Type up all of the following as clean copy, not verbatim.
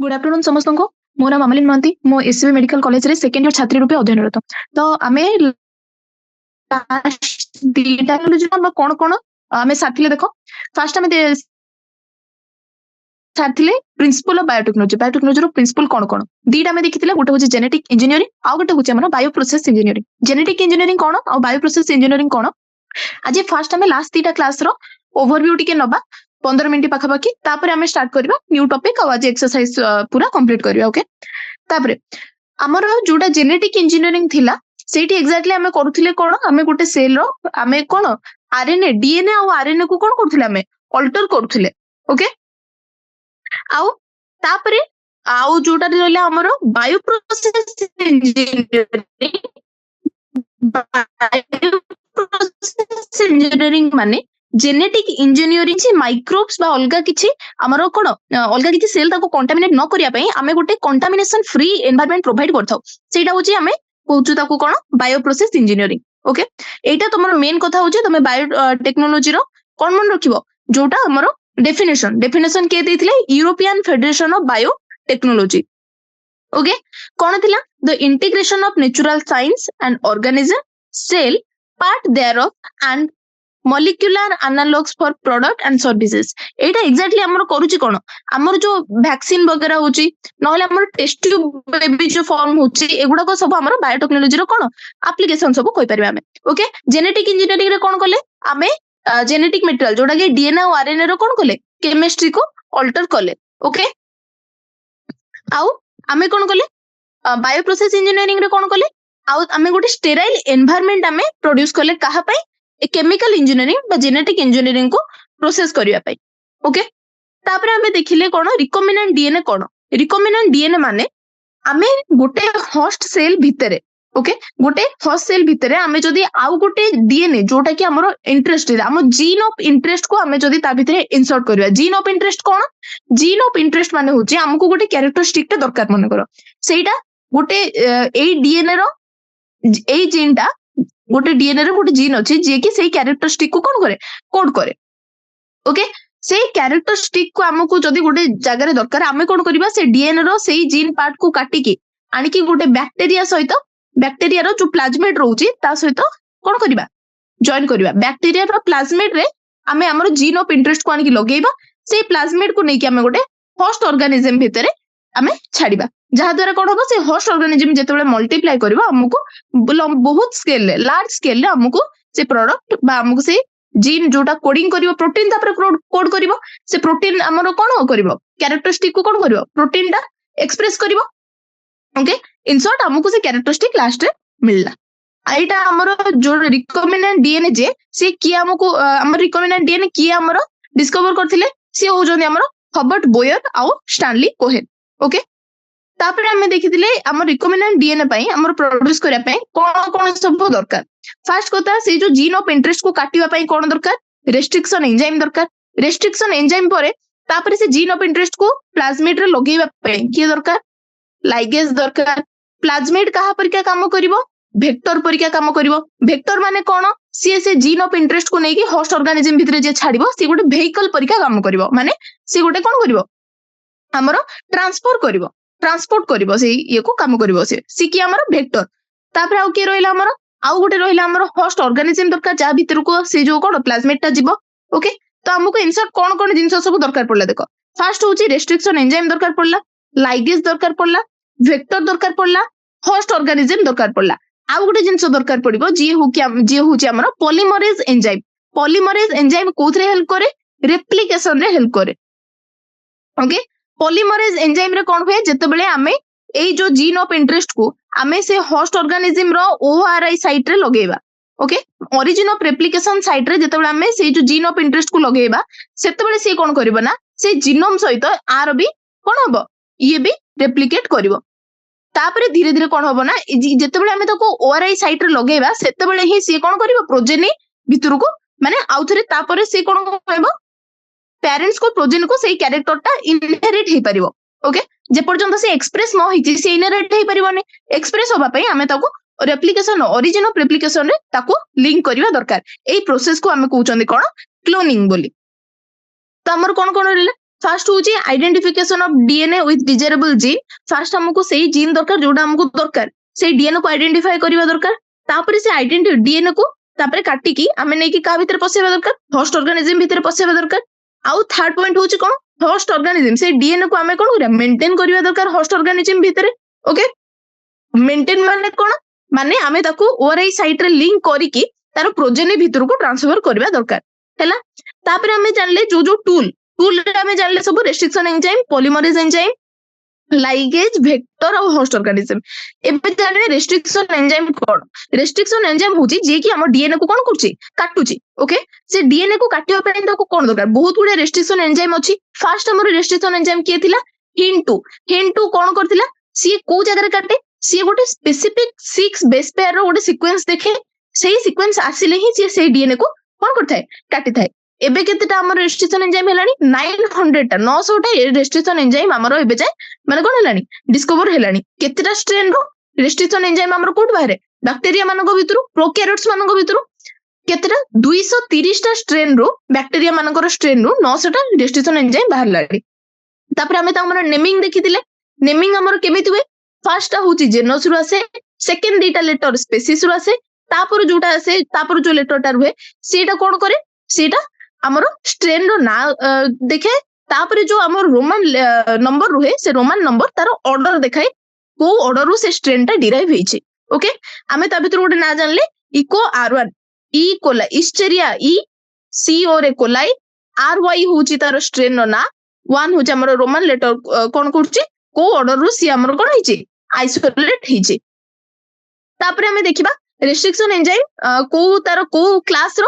Good afternoon समस्त को मो नाम अमलिन महंती मो एससीबी मेडिकल कॉलेज रे सेकेंड इयर छात्री रूपे अध्ययनरत तो आमे टेक्नोलॉजी हम कोन कोन आमे साथिले देखो फर्स्ट आमे साथिले प्रिंसिपल ऑफ बायोटेक्नोलॉजी रो प्रिंसिपल कोन कोन दीटा आमे देखिथिले गोटे होची जेनेटिक इंजीनियरिंग आ गोटे होची हमर bioprocess engineering genetic engineering कोन आ बायो प्रोसेस इंजीनियरिंग कोन आज फर्स्ट आमे लास्ट दीटा क्लास रो ओवरव्यू टिके नबा 15 मिनिट पाखापाखि तापर आमे स्टार्ट करबा न्यू टॉपिक आ आज एक्सरसाइज पूरा कंप्लीट करबा ओके तापर हमर जोटा जेनेटिक इंजीनियरिंग थिला सेठी एग्जैक्टली आमे करूथिले कोन आमे गोटे सेल रो आमे कोन आरएनए डीएनए आ आरएनए को कोन करूथिले आमे अल्टर करूथिले ओके आउ तापर आउ जोटा रहले हमर बायो प्रोसेस इंजीनियरिंग माने जेनेटिक इंजीनियरिंग से माइक्रोब्स बा अलगा किछि हमरो कोन अलगा किछि सेल ताको कंटामिनेट न करिया पई हमें गोटे कंटामिनेशन फ्री एनवायरनमेंट प्रोवाइड करथाउ सेटा होची हमें कहूछु ताको कोन बायो प्रोसेस इंजीनियरिंग ओके एटा तमरो मेन कथा होची तमे बायो टेक्नोलॉजी रो कोन मन रखिबो जोटा हमरो डेफिनेशन के देथिले European Federation of biotechnology okay कोन थिला the integration of natural science and organism cell part thereof and molecular analogues for product and services एटा एग्जैक्टली हमर करूची कोन हमर जो वैक्सीन वगैरह होची नहले हमर टेस्ट ट्यूब बेबी जो फॉर्म होची एगुडा को सब हमर बायोटेक्नोलॉजी रो कोन एप्लीकेशन सब कोइ परबे हमें ओके जेनेटिक इंजीनियरिंग रे कोन कले हमें जेनेटिक मटेरियल जोटा के डीएनए और आरएनए रो कोन कले केमिस्ट्री को अल्टर कले ओके आउ हमें कोन कले बायो प्रोसेस इंजीनियरिंग रे कोन कले आउ हमें गोटे स्टेराइल एनवायरनमेंट हमें प्रोड्यूस कले कहा पई केमिकल इंजीनियरिंग बा जेनेटिक इंजीनियरिंग को प्रोसेस करिया पई ओके तापर हमें देखिले कोन रिकॉम्बिनेंट डीएनए कोन रिकॉम्बिनेंट डीएनए माने हमें गोटे होस्ट सेल भितरे ओके गोटे होस्ट सेल भितरे हमें जदी आउ गोटे डीएनए जोटा कि हमरो इंटरेस्ट हम जीन ऑफ इंटरेस्ट को हमें जदी ता भितरे इंसर्ट करबा gene of interest cone gene of interest माने होची हमको गोटे कैरेक्टरिस्टिक ता दरकार मन करो सेटा गोटे ए डीएनए रो ए जीन ता गोटे डीएनए रो गोटे जीन अछि जे कि सेही कैरेक्टरिस्टिक को कोन करे कोड करे ओके सेही कैरेक्टरिस्टिक को हमको जदी गोटे जगह रे दरकार हमें कोन करबा से डीएनए रो सेही जीन पार्ट को काटी के आनी कि गोटे बैक्टीरिया सहित बैक्टीरिया रो जो प्लाज्मिड रहउची ता सहित कोन करबा जॉइन करबा बैक्टीरिया रो प्लाज्मिड रे हमें हमरो जीन ऑफ इंटरेस्ट को आनी कि लगेबा सेही प्लाज्मिड को नै कि हमें गोटे होस्ट ऑर्गेनिज्म भितरे हमें छाड़ीबा जहा द्वारा कोन होबो से होस्ट ऑर्गेनिज्म जेतेबेले मल्टीप्लाई करबा हमको बहुत स्केल ले लार्ज स्केल ले हमको से प्रोडक्ट बा हमको से जीन जोटा कोडिंग करिवो प्रोटीन तापर कोड करिवो से प्रोटीन हमरो कोन करिवो कैरेक्टरिस्टिक को कोन करिवो प्रोटीन ता एक्सप्रेस करिवो ओके इन शॉर्ट हमको से कैरेक्टरिस्टिक लास्ट रे मिलला आइटा हमरो जो रिकॉम्बिनेंट डीएनए जे से कि हमको हमर रिकॉम्बिनेंट डीएनए कि हमरो डिस्कवर करथिले से हो जने हमरो हर्बर्ट बोयर आ स्टैनली कोहेन ओके तापर हमें देखिथिले हमर रिकॉम्बिनेंट डीएनए पई हमर प्रोड्यूस करिया पई कोन कोन सब दरकार फर्स्ट कोता से जो जीन ऑफ इंटरेस्ट को काटिवा पई कोन दरकार रेस्ट्रिक्शन एंजाइम दरकार रेस्ट्रिक्शन एंजाइम परे तापर से जीन ऑफ इंटरेस्ट को प्लाज्मिड रे लगेबा पई की दरकार लाइगेज दरकार प्लाज्मिड कहा परिका काम करिवो वेक्टर परिका काम करिवो वेक्टर माने कोन से जीन ऑफ इंटरेस्ट को नेकी होस्ट ऑर्गेनिज्म भितरे जे छाड़िबो से गोटे वेहिकल परिका काम करिवो माने से गोटे कोन करिवो हमरो ट्रांसपोर्ट करिवो से ये को काम करिवो से कि हमरो वेक्टर तापर आउ के रहला हमरो आउ गोटे रहला हमरो होस्ट ऑर्गेनिज्म दरकार जा भितर को से जो कोन प्लाज्मिड ता जिवो ओके तो हमको इंसर्ट कोन कोन जिंस सब दरकार पड़ला देखो फर्स्ट होची रेस्ट्रिक्शन एंजाइम दरकार पड़ला लाइगेज दरकार पड़ला वेक्टर दरकार पड़ला होस्ट ऑर्गेनिज्म दरकार पड़ला आउ गोटे जिंस दरकार पड़िबो जे होची हमरो पॉलीमरेज एंजाइम कोथरे हेल्प करे रेप्लिकेशन रे हेल्प करे ओके पॉलीमरेज एंजाइम रे कोन होय जेतेबेले हमें एई जो जीन ऑफ इंटरेस्ट को हमें से होस्ट ऑर्गेनिज्म रो ओआरआई साइट रे लगेबा okay origin of replication site रे जेतेबेले हमें से जो जीन ऑफ इंटरेस्ट को लगेबा सेतेबेले से कोन करबो ना से जीनोम सहित आर भी कोन होबो ये भी रेप्लिकेट करिवो तापरे धीरे धीरे कोन होबो ना जेतेबेले हमें ताको ओआरआई साइट रे लगेबा सेतेबेले ही से कोन करिवो प्रोजेनी भितर को माने आउथरे तापरे से कोन होबो पेरेंट्स को प्रोजेनी को सेही कैरेक्टर ता इनहेरिट हे परिवो ओके जे पर्यंत से एक्सप्रेस न होइची से इनहेरिट हे परिवोने एक्सप्रेस होबा पई हमें ताको रेप्लिकेशन ओरिजिन ऑफ रेप्लिकेशन रे ताको लिंक करिवा दरकार एई प्रोसेस को हमें कहउचंदी कोन क्लोनिंग बोली तो हमर कोन कोन रहले फास्ट हूँ identification of DNA with desirable gene fast हमको सही जीन दरकार जोटा हमको दरकार से डीएनए को आइडेंटिफाई करबा दरकार तापर से आइडेंटिटी डीएनए को तापर काटिकी आमे नेकी का भीतर पसेबा दरकार होस्ट ऑर्गेनिज्म भीतर पसेबा दरकार आउ थर्ड पॉइंट होची कोन होस्ट ऑर्गेनिज्म से डीएनए को आमे कोन मेंटेन करबा दरकार होस्ट ऑर्गेनिज्म भीतर ओके मेंटेन माने कोन माने आमे ताको ओआरआई साइट रे लिंक करिकी तार प्रोजेनी भीतर को ट्रांसफर करबा दरकार हैला तापर आमे जानले जो जो टूल रे आमे जानले सब restriction enzyme polymerase enzyme ligase vector और होस्ट ऑर्गेनिज्म एबे जानले रेस्ट्रिक्शन एंजाइम कोन रेस्ट्रिक्शन एंजाइम होची जे कि हमर डीएनए को कोन करची काटुची ओके से डीएनए को काटिया पे ताको कोन दरकार बहुत गुडे रेस्ट्रिक्शन एंजाइम अछि फर्स्ट हमर रेस्ट्रिक्शन एंजाइम के थिला हिन2 कोन करथिला सी को जगह रे काटे सी गोटे स्पेसिफिक 6 बेस पेयर रो गोटे सीक्वेंस देखे सेही सीक्वेंस आसिले ही सी सेही डीएनए को कोन करथाय काटी थाय एबे केतेटा हमर रेस्ट्रिक्शन एंजाइम हेलानी 900 टा 900 टा रेस्ट्रिक्शन एंजाइम हमर एबे जाय माने कोन हेलानी डिस्कवर हेलानी केतेटा स्ट्रेन रो रेस्ट्रिक्शन एंजाइम हमर कोट बाहरे बैक्टीरिया मानको भितरु प्रोकैरियोट्स मानको भितरु केतेटा 230 टा स्ट्रेन रो बैक्टीरिया मानकर स्ट्रेन रो 900 टा रेस्ट्रिक्शन एंजाइम बाहर लाडी तापर हमें हमर नेमिंग देखिथिले नेमिंग हमर केमिति हुए फर्स्ट होची जेनस रु आसे सेकंड दीटा लेटर स्पेसिस रु आसे तापर जोटा आसे तापर जो लेटरटा रुहे सेटा कोन करे सेटा हमर स्ट्रेन रो ना देखे तापर जो हमर रोमन नंबर रुहे से रोमन नंबर तार ऑर्डर देखाए को ऑर्डर रु से स्ट्रेन टा डिराइव हेछि ओके हमें ता भीतर गोटे ना जानले इको R1 ई कोला इस्टेरिया ई CO रे कोलाई RY होची तार स्ट्रेन रो ना 1 होची हमर रोमन लेटर कोन करछि को ऑर्डर रु सी हमर कोन हेछि आइसोलेट हेछि तापर हमें देखिबा रेस्ट्रिक्शन एंजाइम को तार को क्लास रो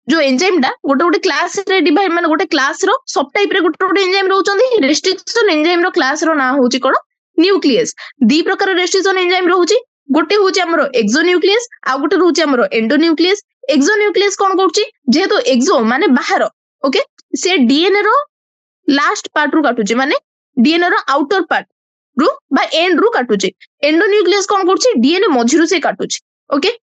जो एंजाइम टा गोटे गोटे क्लास रे डिवाइड माने गोटे क्लास रो सब टाइप रे गोटे गोटे एंजाइम रहउचंदी रेस्ट्रिक्शन एंजाइम रो क्लास रो ना होची कोन न्यूक्लियस दी प्रकार रेस्ट्रिक्शन एंजाइम रहउची गोटे होची हमरो एक्सोन्यूक्लियस आ गोटे रहउची हमरो एंडोन्यूक्लियस एक्सोन्यूक्लियस कोन करउची जेहेतु एक्सो माने बाहर ओके से डीएनए रो लास्ट पार्ट रो काटुची माने डीएनए रो आउटर पार्ट रु बा एंड रु काटुची एंडोन्यूक्लियस कोन करउची डीएनए मझिरु से काटुची ओके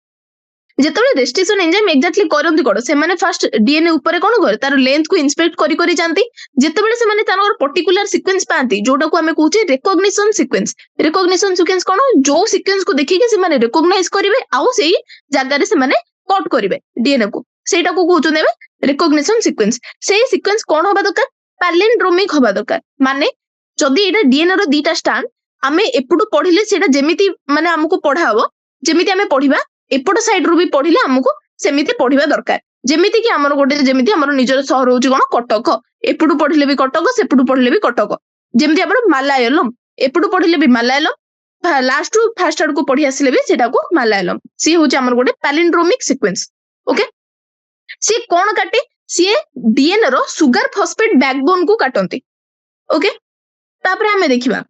जेतबे रेस्ट्रिक्शन एंजाइम एक्जेक्टली करंती कोड से माने फर्स्ट डीएनए ऊपर कोन करे तार लेंथ को इंस्पेक्ट करी करी जानती जेतबे से माने तार पर्टिकुलर सीक्वेंस पाती जोटा को हमें कहूचे रिकॉग्निशन सीक्वेंस कोन जो सीक्वेंस को देखि के से माने रिकॉग्नाइज करिवे आउ सेही जागा रे से माने कट करिवे डीएनए को सेटा को कहउचो नेबे रिकॉग्निशन सीक्वेंस सेही सीक्वेंस कोन होबा दरकार पैलिंड्रोमिक होबा दरकार माने जदी एटा डीएनए रो दीटा स्ट्रैंड हमें एपुटु पढिले सेटा जेमिति माने हमको पढाबो जेमिति हमें पढिबा एपट साइड रु भी पढिले हमको सेमिति पढिबा दरकार जेमिति कि हमर गोटे जेमिति हमर निजर शहर होची कोन कटक एपुटु पढिले भी कटक सेपुटु पढिले भी कटक जेमिति हमर मलयालम एपुटु पढिले भी मलयालम लास्ट टू फर्स्ट आड को पढि आसिले भी सेटा को मलयालम सी होची हमर गोटे पैलिंड्रोमिक सीक्वेंस ओके सी कोन काटे सी डीएनए रो सुगर फॉस्फेट बैकबोन को काटंती ओके तापर हमें देखिबा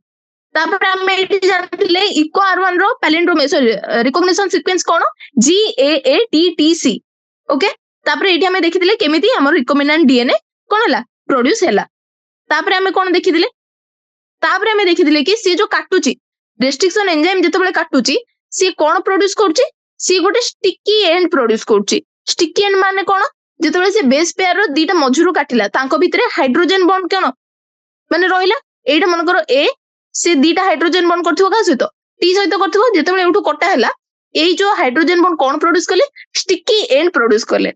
तापर हम एटी जानथिले इको R1 रो पैलिंड्रोमिक सॉरी रिकॉग्निशन सीक्वेंस कोन GAATTC ओके तापर एटी हमें देखिथिले केमिति हमर रिकॉम्बिनेंट डीएनए कोन हला प्रोड्यूस हला तापर हमें कोन देखिथिले तापर हमें देखिथिले कि सी जो काटुची रेस्ट्रिक्शन एंजाइम जेतबेले काटुची सी कोन प्रोड्यूस करची सी गोटे स्टिकी एंड प्रोड्यूस करची स्टिकी एंड माने कोन जेतबेले से बेस पेयर रो दीटा मझुरु काटिला तांको भितरे हाइड्रोजन बॉन्ड कोन माने रहिला एटा मनकर ए से दीटा हाइड्रोजन बॉन्ड करथिबो का सहित टी सहित करथिबो जेतेबेले एठू कटा हला एई जो हाइड्रोजन बॉन्ड कोन प्रोड्यूस करले स्टिकी एंड प्रोड्यूस करले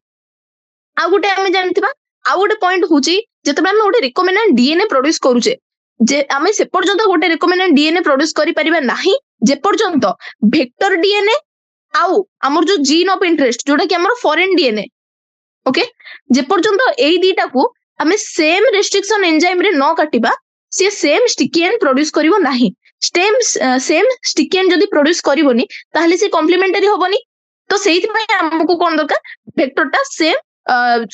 आ गोटे हमें जानथिबा आ गोटे पॉइंट होची जेतेबेले हम गोटे रिकॉम्बिनेंट डीएनए प्रोड्यूस करूचे जे हमें से पर्यंत गोटे रिकॉम्बिनेंट डीएनए प्रोड्यूस करि परिबा नाही जे पर्यंत वेक्टर डीएनए आउ हमर जो जीन ऑफ इंटरेस्ट जोटा कि हमर फॉरेन डीएनए ओके जे पर्यंत एई दीटा को हमें सेम रेस्ट्रिक्शन एंजाइम रे न काटिबा से सेम स्टिकी एंड प्रोड्यूस करिवो नाही सेम स्टिकी एंड जदी प्रोड्यूस करिवोनी ताहले से कॉम्प्लीमेंटरी होबोनी तो सेहित पय हमको कोन दरकार वेक्टरटा सेम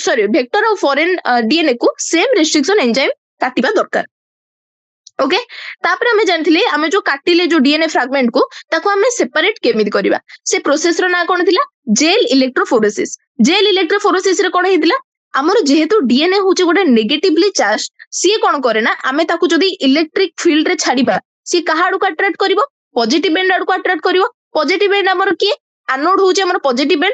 सॉरी वेक्टर और फॉरेन डीएनए को सेम रेस्ट्रिक्शन एंजाइम काटिबा दरकार ओके तापर हमें जानथिले हमें जो काटिले जो डीएनए फ्रैगमेंट को ताको हमें सेपरेट केमिति करिबा से प्रोसेस रो ना कोन थिला जेल इलेक्ट्रोफोरेसिस रे कोन हेतिला हमर जेहेतु डीएनए होचे गोटे नेगेटिवली चार्ज सी कोन करे ना हमें ताको जदी इलेक्ट्रिक फील्ड रे छाडिबा सी कहाडू को अट्रैक्ट करिवो पॉजिटिव एंड आडू को अट्रैक्ट करिवो पॉजिटिव एंड हमर की एनोड होचे हमर पॉजिटिव एंड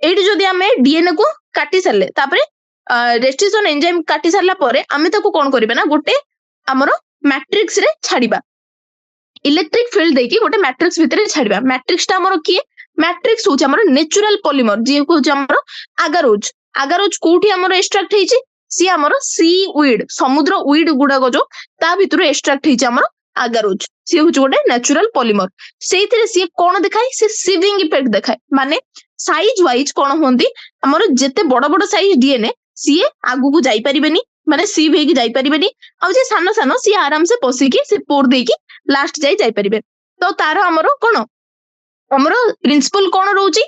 एठी जदी हमें डीएनए को काटी सरले तापरे रेस्ट्रिक्शन एंजाइम काटी सारला परे आमे ताको कोन करिबा ना गोटे हमरो मैट्रिक्स रे छाड़िबा इलेक्ट्रिक फील्ड देकी गोटे मैट्रिक्स भितरे छाड़िबा मैट्रिक्स टा हमरो किए मैट्रिक्स होछ हमरो नेचुरल पॉलीमर जे होछ हमरो अगारोज अगारोज कोठी हमरो एक्सट्रैक्ट हेची सी हमरो सी वीड समुद्र वीड गुडा गो जो ता भितरे एक्सट्रैक्ट हेची हमरो अगारोज सी होछ गोटे नेचुरल पॉलीमर सेइथिरे सी कोन देखाय सी सिविंग इफेक्ट देखाय माने साइज वाइज कोन होंदी हमरो जेते बड़ बड़ साइज डीएनए सी आगु को जाई परिबेनी माने सी भेगी जाई परिबेनी आ जे सानो सानो सी आराम से पसिकी से पोर देकी लास्ट जाई परिबे तो तार हमरो कोन हमरो प्रिंसिपल कोन रहउची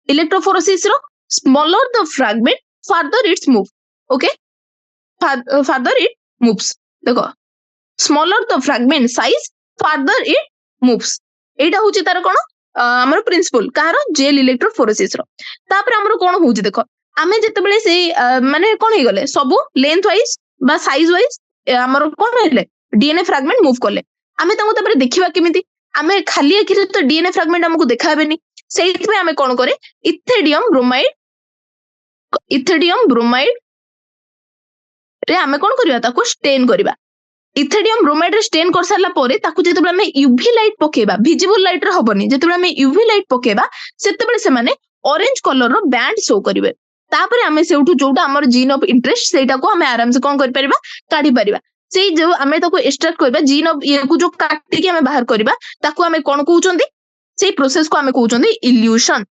इलेक्ट्रोफोरेसिस रो smaller the fragment further its move okay further it moves देखो smaller the fragment size further it moves एटा होची तार कोन हमरो प्रिंसिपल कार जेल इलेक्ट्रोफोरेसिस रो तापर हमरो कोन होची देखो आमे जते बेले से माने कोन हे गले सबु लेंथ वाइज बा साइज वाइज हमरो कोन हेले डीएनए फ्रैगमेंट मूव करले आमे ताको तापर देखिबा केमिति आमे खाली आखिरे तो डीएनए फ्रैगमेंट हमको देखाबेनी सेइथ पे आमे कोन करे इथिडियम ब्रोमाइड रे आमे कोन करबा ताको स्टेन करबा इथिडियम ब्रोमाइड रे स्टेन कर सारला परे ताको जेतेबे आमे यूवी लाइट पकेबा विजिबल लाइट रे हबनी जेतेबे आमे यूवी लाइट पकेबा सेतेबे से माने ऑरेंज कलर रो बैंड शो करिवे तापर आमे सेउठु जोटा हमर जीन ऑफ इंटरेस्ट सेटा को आमे आराम से कोन कर परिबा काढी परिबा सेई जो आमे ताको एक्सट्रैक्ट करबा जीन ऑफ ये को जो काटी के आमे बाहर करबा ताको आमे कोन कहउचंदी सेई प्रोसेस को आमे कहउचंदी इल्यूशन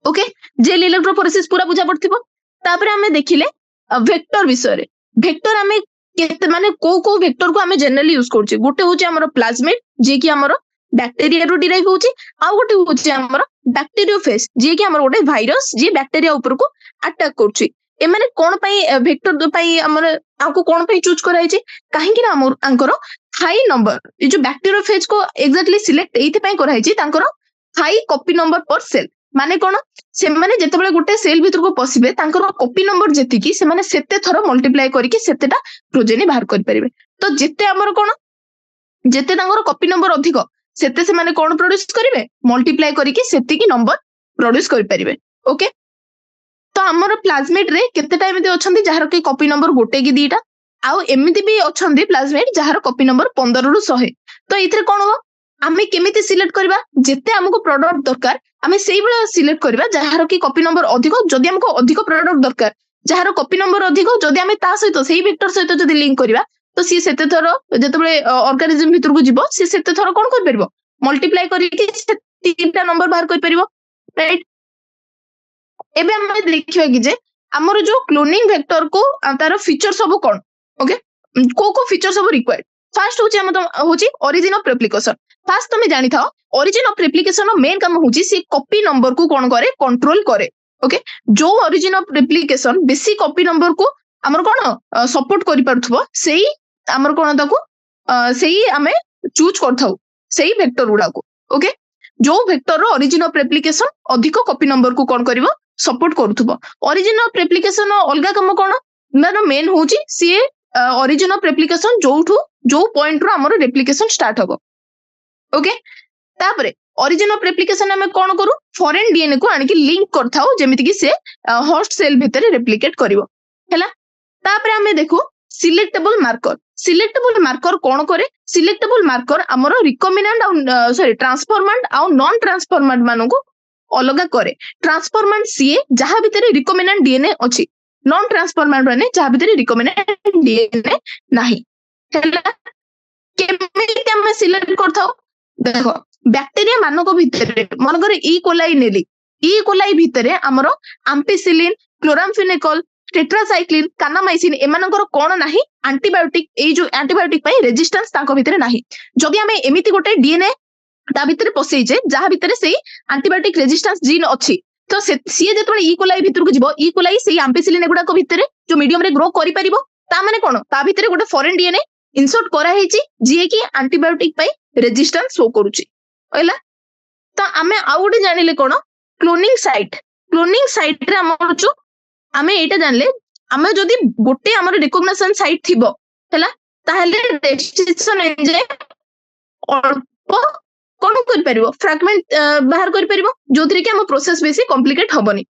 ओके जेल इलेक्ट्रोफोरेसिस पूरा बुझा पड़थिबो तापर आमे देखिले वेक्टर विषय रे वेक्टर आमे केते माने को वेक्टर को आमे जनरली यूज करछि गोटे होछि हमर प्लाज्मिड जे कि हमर बैक्टीरिया रो डिराइव होछि आ गोटे होछि हमर बैक्टीरियोफेज जे कि हमर गोटे वायरस जे बैक्टीरिया ऊपर को अटैक करछि ए माने कोन पई वेक्टर दो पई हमर आको कोन पई चूज कराइ छि काहे कि हमर अंकर हाई नंबर ए जो बैक्टीरियोफेज को एग्जैक्टली सिलेक्ट एथि पई कराइ छि तांकर हाई कॉपी नंबर पर सेल माने कोन से माने जेतेबेले गोटे सेल भीतर को पसिबे तांकर कॉपी नंबर जेति कि से माने सेते थरो मल्टीप्लाई करिके सेतेटा प्रोजेनी बाहर कर परिबे तो जेते हमर कोन जेते तांकर कॉपी नंबर अधिक सेते से माने कोन प्रोड्यूस करिवे मल्टीप्लाई करिके सेति की नंबर प्रोड्यूस कर परिबे ओके तो हमर प्लाज्मिड रे केते टाइम दे अछंती जहार के कॉपी नंबर गोटे की दीटा आउ एमिति भी अछंती प्लाज्मिड जहार कॉपी नंबर 15 रु 100 तो इथरे कोन हो आमे केमिति सिलेक्ट करबा जेते हमको प्रोडक्ट दरकार आमे सेई बेला सिलेक्ट करबा जहार की कॉपी नंबर अधिक जदी हमको अधिक प्रोडक्ट दरकार जहार कॉपी नंबर अधिक जदी आमे ता सहित सेई वेक्टर सहित जदी लिंक करबा तो सी सेते थरो जेतेबेले ऑर्गेनिज्म भीतर को जीवो सी सेते थरो कोन कर परबो मल्टीप्लाई करिके तीनटा नंबर बाहर कर परबो राइट एबे हम देखिबा कि जे हमर जो क्लोनिंग वेक्टर को तार फीचर सब कोन ओके को फीचर सब रिक्वायर्ड फर्स्ट होची हम होची ओरिजिन ऑफ रेप्लिकेशन फर्स्ट तुम जानि थाओ ओरिजिन ऑफ रेप्लिकेशन मेन काम होची से कॉपी नंबर को कोन करे कंट्रोल करे ओके जो ओरिजिन ऑफ रेप्लिकेशन बेसी कॉपी नंबर को हमर कोन सपोर्ट करि परथबो सेही हमर कोन ताको सेही हमें चूज करथाउ सेही वेक्टर गुडा को ओके जो वेक्टर रो ओरिजिन ऑफ रेप्लिकेशन अधिक कॉपी नंबर को कोन करबो सपोर्ट करथबो ओरिजिन ऑफ रेप्लिकेशन अलगा काम कोन माने मेन होची सी ओरिजिन ऑफ रेप्लिकेशन जो पॉइंट रो हमर रेप्लिकेशन स्टार्ट होबो ओके तापरे ओरिजिन ऑफ रेप्लिकेशन हमें कोन करू फॉरेन डीएनए को आनि के लिंक करथाउ जेमिति कि से होस्ट सेल भितर रेप्लिकेट करिवो हैला तापरे हमें देखो सिलेक्टेबल मार्कर कोन करे सिलेक्टेबल मार्कर हमर रिकॉम्बिनेंट सॉरी ट्रांसफॉर्मेंट आ नॉन ट्रांसफॉर्मेंट मानको अलगा करे ट्रांसफॉर्मेंट सीए जहां भितर रिकॉम्बिनेंट डीएनए अछि नॉन ट्रांसफॉर्मेंट माने जहां भितर रिकॉम्बिनेंट डीएनए नाही हैला केमिति हम सिलेक्ट करथाउ देखो बैक्टीरिया मानको भितर मन करे ई कोलाई नेली ई कोलाई भितर हमर एम्पिसिलिन क्लोराम्फेनिकल टेट्रासाइक्लिन कानामाइसिन एमानकर कोन नाही एंटीबायोटिक ए जो एंटीबायोटिक पई रेजिस्टेंस ताको भितर नाही जदि हमें एमिति गोटे डीएनए ता भितर पसई जे जहां भितर सेही एंटीबायोटिक रेजिस्टेंस जीन अछि तो सी जेतबे ई कोलाई भितर को जीवो ई कोलाई सेही एम्पिसिलिन एगुडा को भितर जो मीडियम रे ग्रो करि परिबो ता माने कोन ता भितर गोटे फॉरेन डीएनए इंसर्ट करा हेची जे कि एंटीबायोटिक पई रेजिस्टेंस शो करूची ओइला तो आमे आ गोटे जानिले कोन क्लोनिंग साइट रे हमर जो आमे एटा जानले आमे जदी गोटे हमर रिकॉग्निशन साइट थिबो हैला ताहले रेस्ट्रिक्शन एंजाइम अल्प कोन कर परिबो फ्रैगमेंट बाहर कर परिबो जोथरे कि हम प्रोसेस बेसी कॉम्प्लिकेट होबनी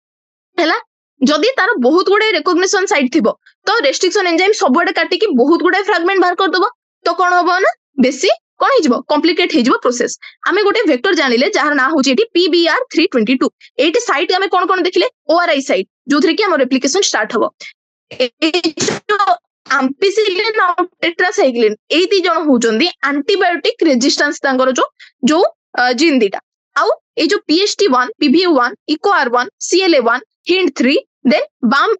हैला जदि तार बहुत गुड़े रेकग्निशन साइट थी तो रेस्ट्रिक्शन एंजाइम सबुआडे काटिकी बहुत गुड़े फ्रागमेंट बाहर करदब तो कौन हम ना बेसी कौन हो कॉम्प्लिकेट हो प्रोसेस आमे गोटे वेक्टर जानिले जार ना होची एठी PBR322 एठी साइट आमे कौन कौन देखिले ORI साइट जो थरे कि हमर एप्लीकेशन स्टार्ट हबो एम्पिसिलिन और टेट्रासाइक्लिन ए ती जण होचंदी एंटीबायोटिक रेजिस्टेंस तांगर जो जीन दीटा आउ ए जो PST1 PBU1 EcoR1 CLA1 HIND3 then BAM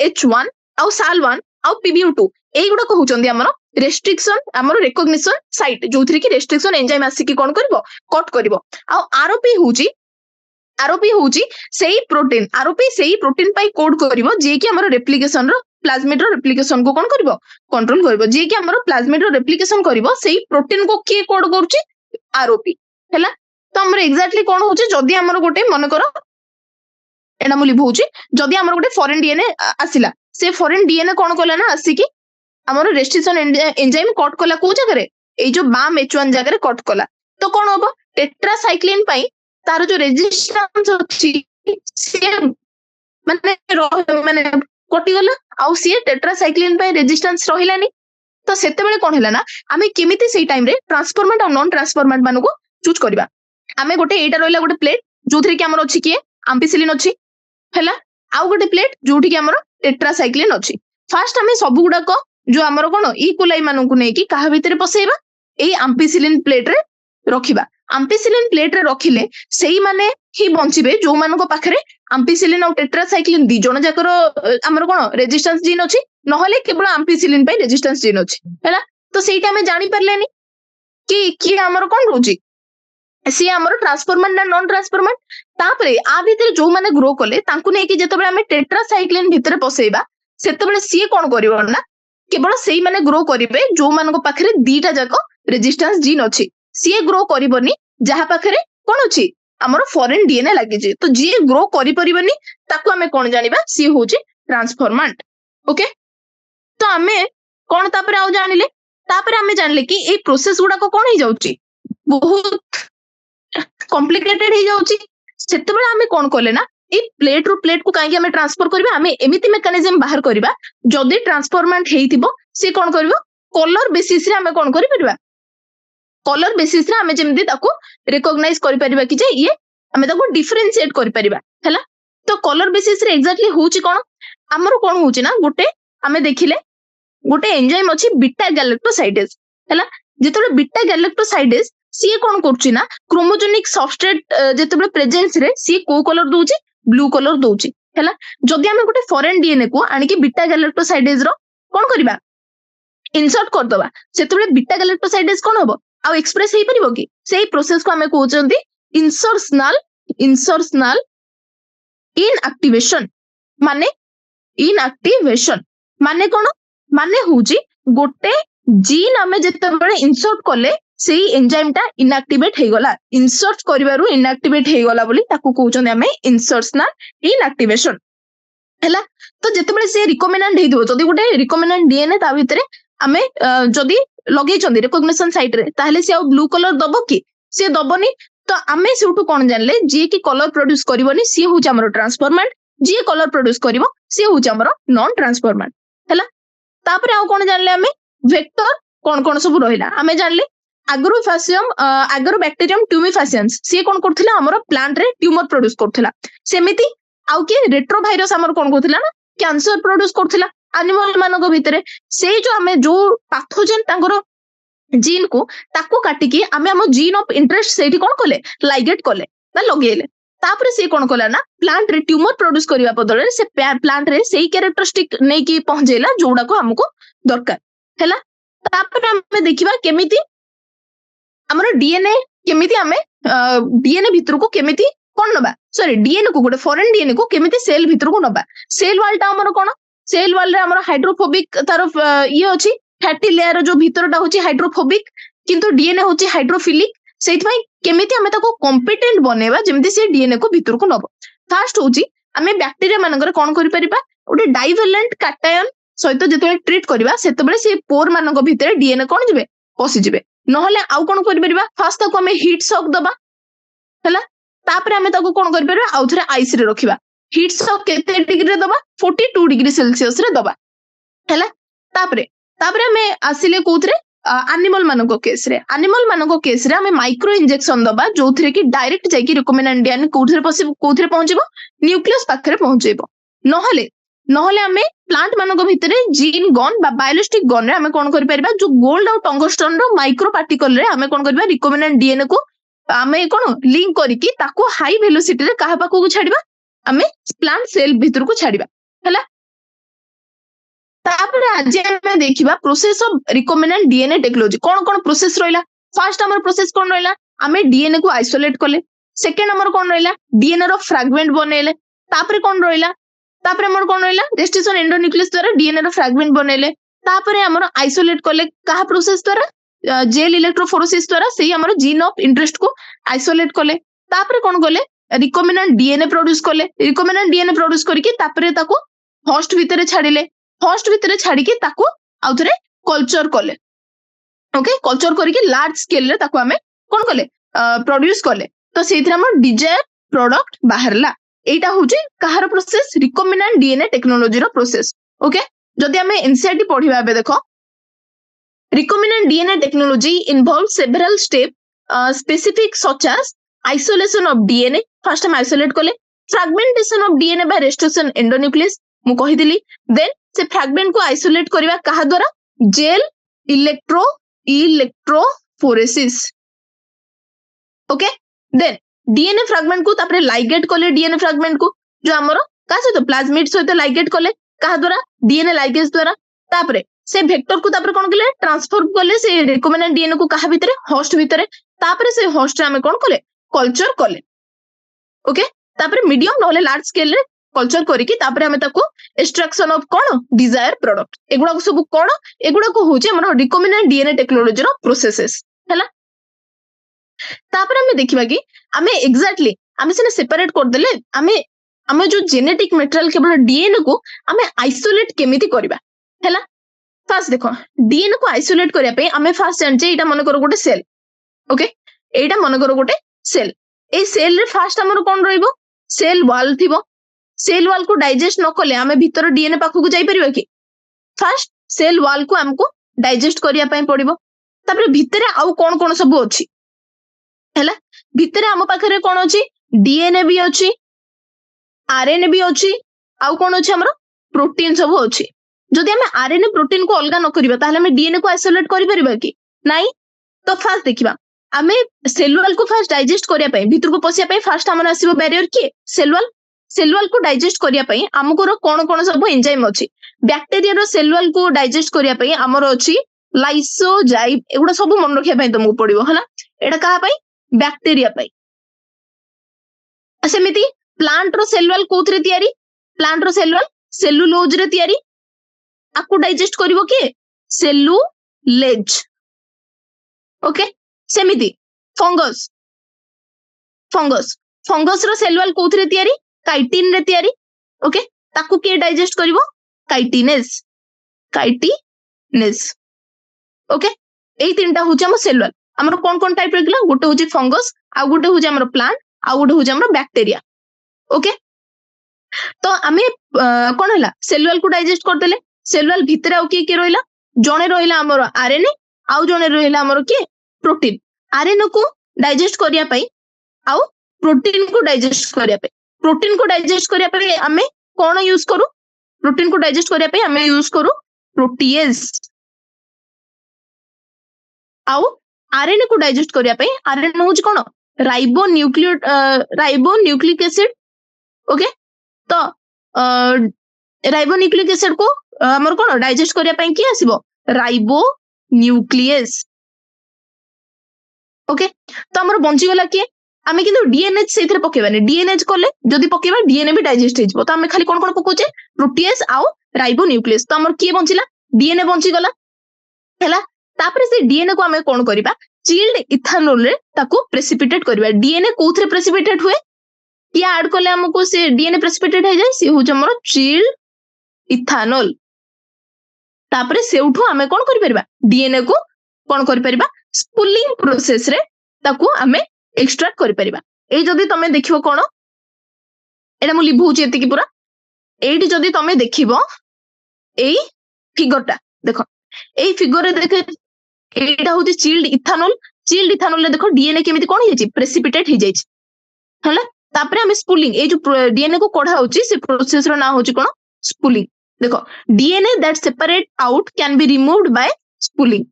H1 आउ SAL1 आउ PBU2 ए गुडा को होचंदी हमर रेस्ट्रिक्शन हमर रिकॉग्निशन साइट जो थरे कि रेस्ट्रिक्शन एंजाइम आसी कि कोन करबो कट करबो आउ आरओपी होची सेही प्रोटीन आरओपी सेही प्रोटीन पाई कोड करबो जे कि हमर रेप्लिकेशन रो प्लाज्मिड रो रेप्लिकेशन को कोन करबो कंट्रोल करबो जे कि हमर प्लाज्मिड रो रेप्लिकेशन करबो सेही प्रोटीन को के कोड करूची आरओपी हैला तो हमर एग्जैक्टली कोन होची जदी हमर गोटे मन करो एना मु लिखौची जदी हमर गोटे फॉरेन डीएनए आसिला से फॉरेन डीएनए कोन कला ना आसी कि हमर रेस्ट्रिक्शन एंजाइम कट कला को जगह रे ए जो BAM H1 जगह रे कट कला तो कोन होबो टेट्रासाइक्लिन पाई तार जो रेजिस्टेंस अछि से माने कटि गला आउ सी टेट्रासाइक्लिन पाई रेजिस्टेंस रहिलानी तो सेते बेले कोन हैला ना आमे केमिति सेही टाइम रे ट्रांसफॉर्मेंट और नॉन ट्रांसफॉर्मेंट मानु को चूज करबा आमे गोटे एटा रहिला गोटे प्लेट जोथरे कि हमर अछि कि एम्पिसिलिन अछि हैला आउ गोटे प्लेट जोठी कि हमर टेट्रासाइक्लिन अछि फर्स्ट आमे सब गुडा को जो हमर कोन इकोलाई मानु को नै कि काहा भितरे पसेइबा ए एम्पिसिलिन प्लेट रे रखिबा एम्पिसिलिन प्लेट रे रखिले सेही माने ही बंचिबे जो मानको को पाखरे एम्पिसिलिन और टेट्रासाइक्लिन दी जण जाकर हमर कोन रेजिस्टेंस जीन अछि नहले केवल एम्पिसिलिन पे रेजिस्टेंस जीन अछि हैला तो सेहीटा हमें जानि परलेनी कि हमर कोन रोजी सी हमर ट्रांसफॉर्मेंट ना नॉन ट्रांसफॉर्मेंट तापरे आ भितरे जो माने ग्रो कले तांकु नै कि जेतबे हमें टेट्रासाइक्लिन भितरे पसेइबा सेतबे सी कोन करिवो ना केवल सेही माने ग्रो करिवे जो मानको पाखरे दीटा जाको रेजिस्टेंस जीन अछि सी ग्रो करिवोनी जहा पाखरे कोन अछि हमर फॉरेन डीएनए लागि जे तो जी ग्रो करि परिवनी ताकू हमें कोन जानिबा सी होची ट्रांसफॉर्मेंट ओके तो हमें कोन तापरे आउ जानिले तापरे हमें जानले कि ए प्रोसेस गुडा को कोन ही जाउची बहुत कॉम्प्लिकेटेड ही जाउची सेतेबेले हमें कोन करले ना ए प्लेट रो प्लेट को काहे हमें ट्रांसफर करबा हमें एमिति मेकानिज्म बाहर करबा जदी ट्रांसफॉर्मेंट हेइतिबो से कोन करबो कलर बेसिस रे हमें कोन करि परबा कलर बेसिस रे हमें जेमदी ताको रिकॉग्नाइज करि परबा कि जे ये हमें ताको डिफरेंशिएट करि परबा हैला तो कलर बेसिस रे एग्जैक्टली होची कोन हमर कोन होची ना गोटे हमें देखिले गोटे एंजाइम अछि बीटा गैलेक्टोसाइडेज हैला जेतबे बीटा गैलेक्टोसाइडेज सी कोन करछि ना क्रोमोजेनिक सबस्ट्रेट जेतबे प्रेजेंस रे सी को कलर दोछि ब्लू कलर दोछि हैला जदी हमें गोटे फॉरेन डीएनए को आनि कि बीटा गैलेक्टोसाइडेज रो कोन करबा इंसर्ट कर दबा सेतबे बीटा गैलेक्टोसाइडेज कोन होबो आ एक्सप्रेस हेई परिबो कि सेही प्रोसेस को हमें कहउचंदी इंसर्शनल इनएक्टिवेशन माने कोन माने होउची गोटे जीन हमें जेतबे इंसर्ट करले सेही एंजाइम टा इनएक्टिवेट हे गला इंसर्ट करिवारु इनएक्टिवेट हे गला बोली ताकू कहउचंदी हमें इंसर्शनल इनएक्टिवेशन हैला तो जेतबे से रिकमेंडेड हे दिबो जदी गोटे रिकमेंडेड डीएनए ता भितरे हमें जदी लगे चंदी रिकॉग्निशन साइट रे ताहले से ब्लू कलर दबो कि से दबोनी तो आमे सेउटु कोन जानले जे कि कलर प्रोड्यूस करबोनी से होच हमर ट्रांसफॉर्मेंट जे कलर प्रोड्यूस करबो से होच हमर नॉन ट्रांसफॉर्मेंट हैला तापरे आ कोन जानले हमें वेक्टर कोन कोन सब रहिला हमें जानले एग्रोबैक्टीरियम ट्यूमिफासिएंस से कोन करथिला हमर प्लांट रे ट्यूमर प्रोड्यूस करथिला सेमिति आउ के रेट्रोवायरस हमर कोन करथिला ना कैंसर प्रोड्यूस करथिला एनिमल मानक भितरे से जो हमें जो पैथोजेन तांगर जीन को ताको काटी की हमें हम जीन ऑफ इंटरेस्ट सेठी कोन कले लाइगेट कले बा लगेले तापरे से कोन कला ना प्लांट रे ट्यूमर प्रोड्यूस करिवा बदले से प्लांट रे सेही कैरेक्टरिस्टिक नै की पहुंचेला जोडा को हमको दरकार हैला तापरे हमें देखिबा केमिति हमर डीएनए केमिति हमें डीएनए भीतर को केमिति कोन नबा सॉरी डीएनए को गोटे फॉरेन डीएनए को केमिति सेल भीतर को नबा सेल वाल टा हमर कोन सेल वाल रे हमर हाइड्रोफोबिक तार ये अछि फैटी लेयर जो भीतरटा होची हाइड्रोफोबिक किंतु डीएनए होची हाइड्रोफिलिक सेति भाई केमिति हमें ताको कॉम्पिटेंट बनेबा जेमति से डीएनए को भीतर को नबो फर्स्ट होची हमें बैक्टीरिया मानकर कोन करि परिबा ओटे डाइवेलेंट कैटायन सहित जेतबे ट्रीट करबा सेतबे से पोर मानक भीतर डीएनए कोन जिवे पसि जिवे नहले आउ कोन करि परिबा फर्स्ट ताको हमें हीट शॉक दबा हैला तापरे हमें ताको कोन करि परिबा आउ थरे आइस रे रखिबा हिट सक केते डिग्री रे दबा 42 डिग्री सेल्सियस रे दबा हैला तापरे तापरे हमें आसिले कोथरे एनिमल मानको केस रे हमें माइक्रो इंजेक्शन दबा जोथरे कि डायरेक्ट जाई कि रिकमेंडेड डीएनए कोथरे पहुंचबो न्यूक्लियस पाखरे पहुंचेबो नहले नहले हमें प्लांट मानको भितरे जीन गन बा बायोलॉजिस्टिक गन रे हमें कोन करि परबा जो गोल्ड और टंगस्टन रो माइक्रो पार्टिकल रे हमें कोन करबा रिकमेंडेड डीएनए को हमें कोन लिंक करिकि ताको हाई वेलोसिटी रे कहा पाको को छाडिबा हमें प्लांट सेल भीतर को छाडिबा हैला तापर आज हमें देखिबा process of recommended DNA technology cone process रहिला फर्स्ट हमर प्रोसेस कोन रहिला हमें डीएनए को आइसोलेट कले सेकंड हमर कोन रहिला डीएनए रो फ्रैगमेंट बनेले तापर कोन रहिला तापर हमर कोन रहिला रेस्ट्रिक्शन एंडोन्यूक्लियस द्वारा डीएनए रो फ्रैगमेंट बनेले तापर हमर आइसोलेट कले कहा प्रोसेस द्वारा जेल इलेक्ट्रोफोरेसिस द्वारा सेही हमर जीन ऑफ इंटरेस्ट को आइसोलेट कले तापर कोन गले रिकमेंडेड डीएनए प्रोड्यूस कले रिकमेंडेड डीएनए प्रोड्यूस करके तापर ताको होस्ट भितरे छाडिले होस्ट भितरे छाडिके ताको आउथरे कल्चर कले ओके कल्चर करके लार्ज स्केल रे ताको हमें कोन कले प्रोड्यूस कले तो सेथिरा हमर डिजायर प्रोडक्ट बाहरला एटा होची कहार प्रोसेस रिकमेंडेड डीएनए टेक्नोलॉजी रो प्रोसेस ओके जदी हमें एनसीईआरटी पढिबा बे देखो recombinant DNA technology involve several step specific such as isolation of DNA first हम आइसोलेट कले fragmentation of DNA by restriction endonuclease मु कहि दिली देन से फ्रैगमेंट को आइसोलेट करबा कहा द्वारा gel electrophoresis okay then DNA fragment को तापरे लाइगेट कले डीएनए फ्रैगमेंट को जो हमरो का सहित प्लाज्मिड सहित लाइगेट कले कहा द्वारा डीएनए लाइगेज द्वारा तापरे से वेक्टर को तापरे कोन कले ट्रांसफर कले से रिकमेंडेड डीएनए को कहा भितरे होस्ट भितरे तापरे से होस्ट रे हमें कोन कले कल्चर कले ओके तापरे मीडियम नहले लार्ज स्केल रे कल्चर करिकि तापरे हमें ताको एक्सट्रैक्शन ऑफ कोन डिजायर प्रोडक्ट एगुडा को सब कोन एगुडा को होचे हमर रिकमेंडेड डीएनए टेक्नोलॉजी रो प्रोसेसेस हैला तापरे हमें देखिबा कि हमें एग्जैक्टली हमें से सेपरेट कर देले हमें जो जेनेटिक मटेरियल केवल डीएनए को हमें आइसोलेट केमिति करबा हैला फर्स्ट देखो डीएनए को आइसोलेट करिया पे हमें फर्स्ट जानचे एटा मन करो गोटे सेल ओके एटा मन करो गोटे सेल ए सेल रे फर्स्ट हमर कोन रहइबो सेल वॉल थिबो सेल वॉल को डाइजेस्ट न कले हमें भीतर डीएनए पाखु को जाई परिबा कि फर्स्ट सेल वॉल को हमको डाइजेस्ट करिया पई पड़िबो तापर भीतर आउ कोन सब अछि हैला भीतर हम पाखरे कोन अछि डीएनए भी अछि आरएनए भी अछि आउ कोन अछि हमर प्रोटीन सब अछि जदि हम आरएनए प्रोटीन को अलगा न करिबा ताहले हम डीएनए को आइसोलेट करि परिबा कि नाही तो फर्स्ट देखिबा हमें सेल वॉल को फर्स्ट डाइजेस्ट करिया पई भीतर को पसिया पई फर्स्ट हमर आसीबो बैरियर के सेल वॉल को डाइजेस्ट करिया पई हमको कोन सब एंजाइम अछि बैक्टीरिया रो सेल वॉल को डाइजेस्ट करिया पई हमर अछि लाइसोजाइम एगुडा सब मन रखिया पई तुमको पड़िबो हला एटा कहा पई बैक्टीरिया पई सेमिति प्लांट रो सेल वॉल कोथरे तयारी प्लांट रो सेल वॉल सेलुलोज रे तयारी आकु डाइजेस्ट करिवो के सेलुलेज ओके सेमिति फंगस रो सेल वॉल कोथरे तयारी काइटिन रे तयारी ओके ताकू के डाइजेस्ट करिवो काइटिनेस ओके एई तीनटा होचे हम सेल वॉल हमर कोन टाइप रेगला गोटे होचे फंगस आ गोटे होचे हमर प्लांट आ गोटे होचे हमर बैक्टीरिया ओके तो हमें कोन हला सेल वॉल को डाइजेस्ट कर देले सेल वॉल भितर आ के रहिला जणे रहिला हमर आरएनए आ जणे रहिला हमर के प्रोटीन आरएनए को डाइजेस्ट करिया पई आ प्रोटीन को डाइजेस्ट करिया पई हमें कोन यूज करू प्रोटीन को डाइजेस्ट करिया पई हमें यूज करू प्रोटीएज आ आरएनए को डाइजेस्ट करिया पई आरएनए होच कोन राइबोन्यूक्लिक एसिड ओके तो राइबोन्यूक्लिक एसिड को हमर कोन डाइजेस्ट करिया पई की आसीबो राइबोन्यूक्लियस ओके तो हमर बंची गला के हमें किंतु डीएनएच सेथरे पकेबानी डीएनएच कोले जदी पकेबा डीएनए भी डाइजेस्ट हेजबो तो हमें खाली कोन पकोचे प्रोटीएज आ राइबोन्यूक्लियस तो हमर की बंचिला डीएनए बंची गला हैला तापर से डीएनए को हमें कोन करिबा चिल्ड इथानोल रे ताको प्रेसिपिटेट करिबा डीएनए कोथरे प्रेसिपिटेट हुए या ऐड कोले हमको से डीएनए प्रेसिपिटेट हे जाय से हो हमर चिल्ड इथानोल तापर से उठो हमें कोन करि परबा डीएनए को कोन करि परबा स्पूलिंग प्रोसेस रे ताको हमें एक्सट्रैक्ट करि परबा ए जदी तमे देखियो कोन एटा मु लिभौछि एतिकी पूरा एठी जदी तमे देखिबो एई फिगरटा देखो एई फिगर रे देखे एटा होछि चिल्ड इथानोल ले देखो डीएनए केमिति कोन हे छि प्रेसिपिटेट हे जाइछि हला तापरे हमें स्पूलिंग ए जो डीएनए को कढा होछि से प्रोसेस रो ना होछि कोन स्पूलिंग देखो DNA that separate out can be removed by spooling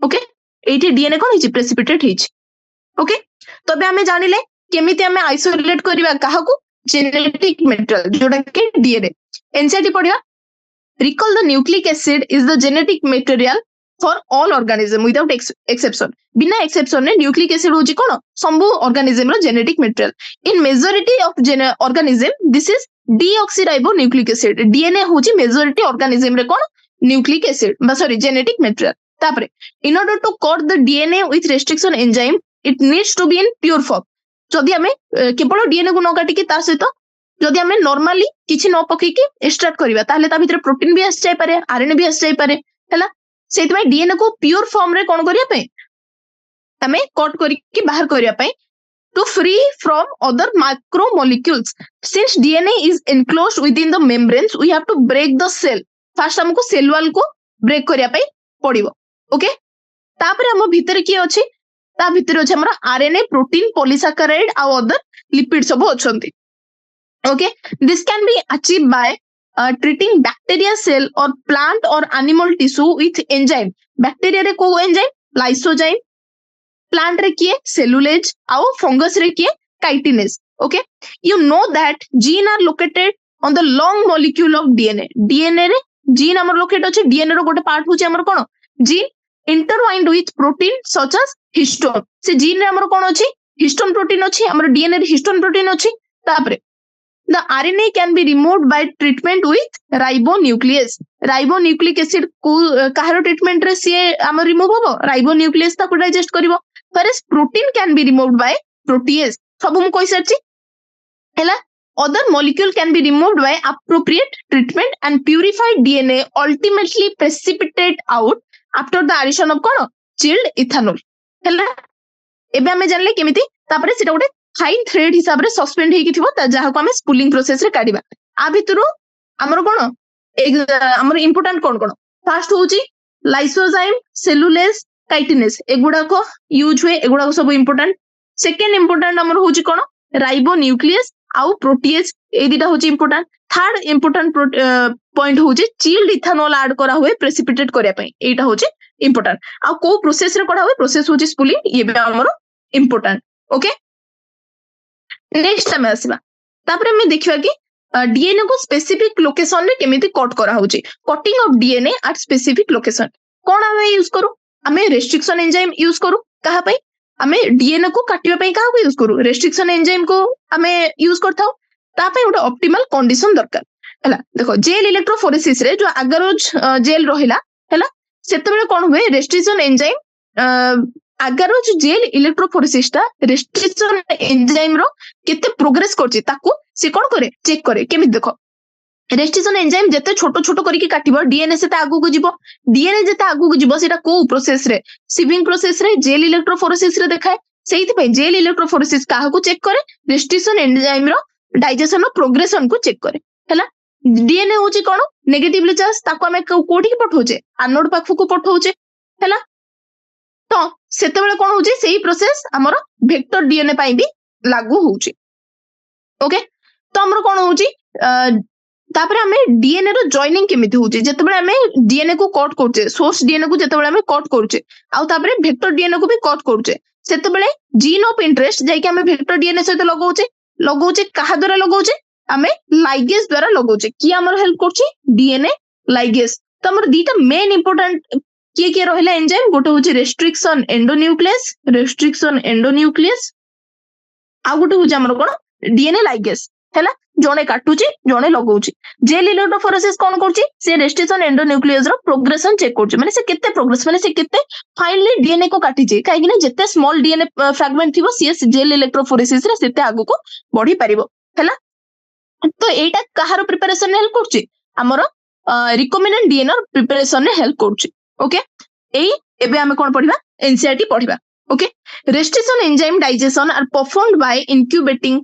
okay एठी डीएनए कोन हे छि प्रेसिपिटेट हे छि ओके तबे हमें जानिले केमिति हमें आइसोलेट करबा काहाकू जेनेटिक मेटेरियल जोटा के डीएनए एनसीईआरटी पढिया recall the nucleic acid is the genetic material for all organism without exception बिना exception ने nucleic acid होची कोन संबु organism row genetic material in majority of organism this is deoxyribonucleic acid DNA होची majority organism रे कोन nucleic acid sorry genetic material तापरे in order to coat the DNA with restriction enzyme it needs to be in pure form जदि हमें केवल DNA को न काटी के ता सहित जदि हमें नॉर्मली किछि न पकई के एक्सट्रैक्ट करबा ताहले ता भितर प्रोटीन भी आस जाय पारे आरएनए भी आस जाय पारे हला सेति में डीएनए को प्योर फॉर्म रे कोन करिया पे हमें कट करी के बाहर करिया पे to free from other micro molecules since DNA is enclosed within the membranes we have to break the cell first हमको सेल वॉल को ब्रेक करिया पे पड़िबो ओके तापर हम भितर की अछि ता भितर अछि हमरा आरएनए प्रोटीन पॉलीसैकेराइड आ अदर लिपिड सब अछंती okay this can be achieved by treating bacteria cell or plant or animal tissue with enzyme bacteria रे को enzyme lysozyme plant रे किए cellulase और fungus रे किए chitinase okay you know that gene are located on the long molecule of DNA रे gene हमर locate अछि DNA रो गोटे पार्ट होछि हमर कोन gene intertwined with protein such as histone से gene रे हमर कोन अछि histone protein अछि हमर DNA रे histone protein अछि तापरे the RNA can be removed by treatment with ribonuclease ribonucleic acid को काहरो ट्रीटमेंट रे से हम रिमूव होबो ribonuclease ताको digest करिवो whereas protein can be removed by protease सब हम कोइ सरछि हैला other molecule can be removed by appropriate treatment and purified DNA ultimately precipitate out after the addition of cone chilled ethanol हैला एबे हमें जानले केमिति तापरे सेटा गोटे फाइन थ्रेड हिसाब रे सस्पेंड हेकी थिबो ता जहा को हमें स्पूलिंग प्रोसेस रे काढिबा आ भितरु हमर कोन हमर इंपोर्टेंट कोन कोन फर्स्ट होची लाइसोजाइम सेलुलेज काइटिनेस एगुडा को यूज हुए एगुडा को सब इंपोर्टेंट सेकंड इंपोर्टेंट हमर होची कोन राइबोन्यूक्लियस आउ प्रोटीएज ए दिटा होची इंपोर्टेंट थर्ड इंपोर्टेंट पॉइंट होची चिल्ड इथानॉल ऐड करा हुए प्रेसिपिटेट करिया पई एटा होची इंपोर्टेंट आ को प्रोसेस रे करा हुए प्रोसेस होची स्पूलिंग ये भी हमर इंपोर्टेंट ओके नेक्स्ट टाइम आसीबा तापरे हम देखिबा कि डीएनए को स्पेसिफिक लोकेशन रे केमिति कट करा होची cutting of DNA at specific location कोन हम यूज करू हमें रेस्ट्रिक्शन एंजाइम यूज करू कहा पई हमें डीएनए को काटिबा पई कहा को यूज करू रेस्ट्रिक्शन एंजाइम को हमें यूज करथाउ ता पई उडा ऑप्टिमल कंडीशन दरकार हला देखो जेल इलेक्ट्रोफोरेसिस रे जो अगरोज जेल रहिला हला सेते बेले कोन हुए रेस्ट्रिक्शन एंजाइम अगरोज जेल इलेक्ट्रोफोरेसिस ता रेस्ट्रिक्शन एंजाइम रो केते प्रोग्रेस करछि ताकू से कोन करे चेक करे केमि देखो रेस्ट्रिक्शन एंजाइम जते छोटो छोटो करी के काटिबो डीएनए से ता आगु को जिवो डीएनए जते आगु को जिवो सेटा को प्रोसेस रे सिविंग प्रोसेस रे जेल इलेक्ट्रोफोरेसिस रे देखाय सेहित पे जेल इलेक्ट्रोफोरेसिस काहा को चेक करे रेस्ट्रिक्शन एंजाइम रो डाइजेशन रो प्रोग्रेशन को चेक करे हला डीएनए होची कोन नेगेटिवली चार्ज ताको हमें कोठी के पठौचे एनोड पाखु को पठौचे हला तो सेते बेले कोन होची सेही प्रोसेस हमर वेक्टर डीएनए पई भी लागू होची ओके तो हमर कोन होची तापरे हमें डीएनए रो जॉइनिंग केमिति होची जते बेले हमें डीएनए को कट करचे सोर्स डीएनए को जते बेले हमें कट करचे आ तापरे वेक्टर डीएनए को भी कट करचे सेते बेले जीन ऑफ इंटरेस्ट जाई कि हमें वेक्टर डीएनए सहित लगौचे कहा द्वारा लगौचे हमें लाइगेज द्वारा लगौचे की हमर हेल्प करची डीएनए लाइगेज तो हमर दीटा मेन इंपोर्टेंट किए रहिला एंजाइम गोटे होची रेस्ट्रिक्शन एंडोन्यूक्लियस आ गोटे होची हमर कोन डीएनए लाइगेज हैला जणे काटुची जणे लगौची जेल इलेक्ट्रोफोरेसिस कोन करची से रेस्ट्रिक्शन एंडोन्यूक्लियस रो प्रोग्रेशन चेक करची माने से केते प्रोग्रेस माने से केते फाइनली डीएनए को काटिची काहे कि ना जते स्मॉल डीएनए फ्रैगमेंट थिबो सी जेल इलेक्ट्रोफोरेसिस रे सेते आगु को बढ़ी परिबो हैला तो एटा कहारो प्रिपरेशन हेल्प करची हमर रिकमेंडेड डीएनए प्रिपरेशन ने हेल्प करची ओके एई एबे हमें कोन पढिबा एनसीईआरटी पढिबा okay restriction enzyme digestion are performed by incubating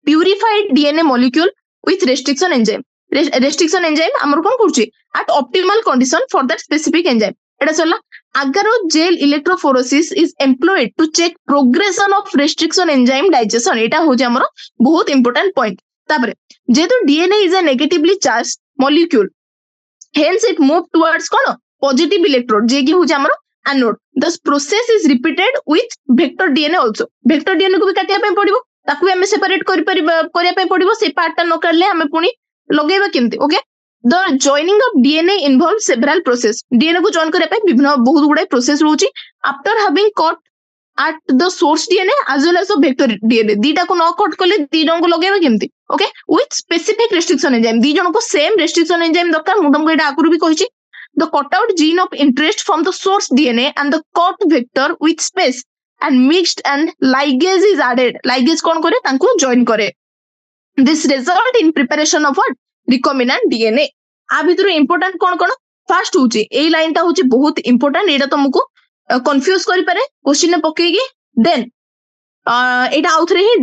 purified DNA molecule with restriction enzyme. Restriction enzyme amar kon kurchi at optimal condition for that specific enzyme. Eta sarla agarogel electrophoresis is employed to check progression of restriction enzyme digestion. Eta hoje amar बहुत important point. तापरे जेतु DNA is a negatively charged molecule, hence it move towards cone positive electrode जे कि होजे हमरो anode. This process is repeated with vector DNA also. Vector DNA को भी काटिया पे पड़िबो, ताकू हमें separate करि करिया पे पड़िबो, से पार्ट ता न करले हमें पुनी लगेबा केमती. Okay, the joining of DNA involves several process. DNA को join करिया पे विभिन्न बहुत गुडे process रहउची. After having caught at the source DNA as well as the vector DNA, दीटा को न कट करले दी जन को लगेबा केमती. Okay, with specific restriction enzyme, दी जन को same restriction enzyme दरकार. मु तुमको एटा आकुरु भी कहिची. The cutout gene of interest from the source DNA and the cut vector with space and mixed and ligase is added. Ligase कौन करे तांको join करे. This result in preparation of what recombinant DNA. आ भितर important कौन कौन first होची ए line ता होची बहुत important. एटा तुमको confuse करि पारे क्वेश्चन ने पकेगी. Then एटा आउथरे ही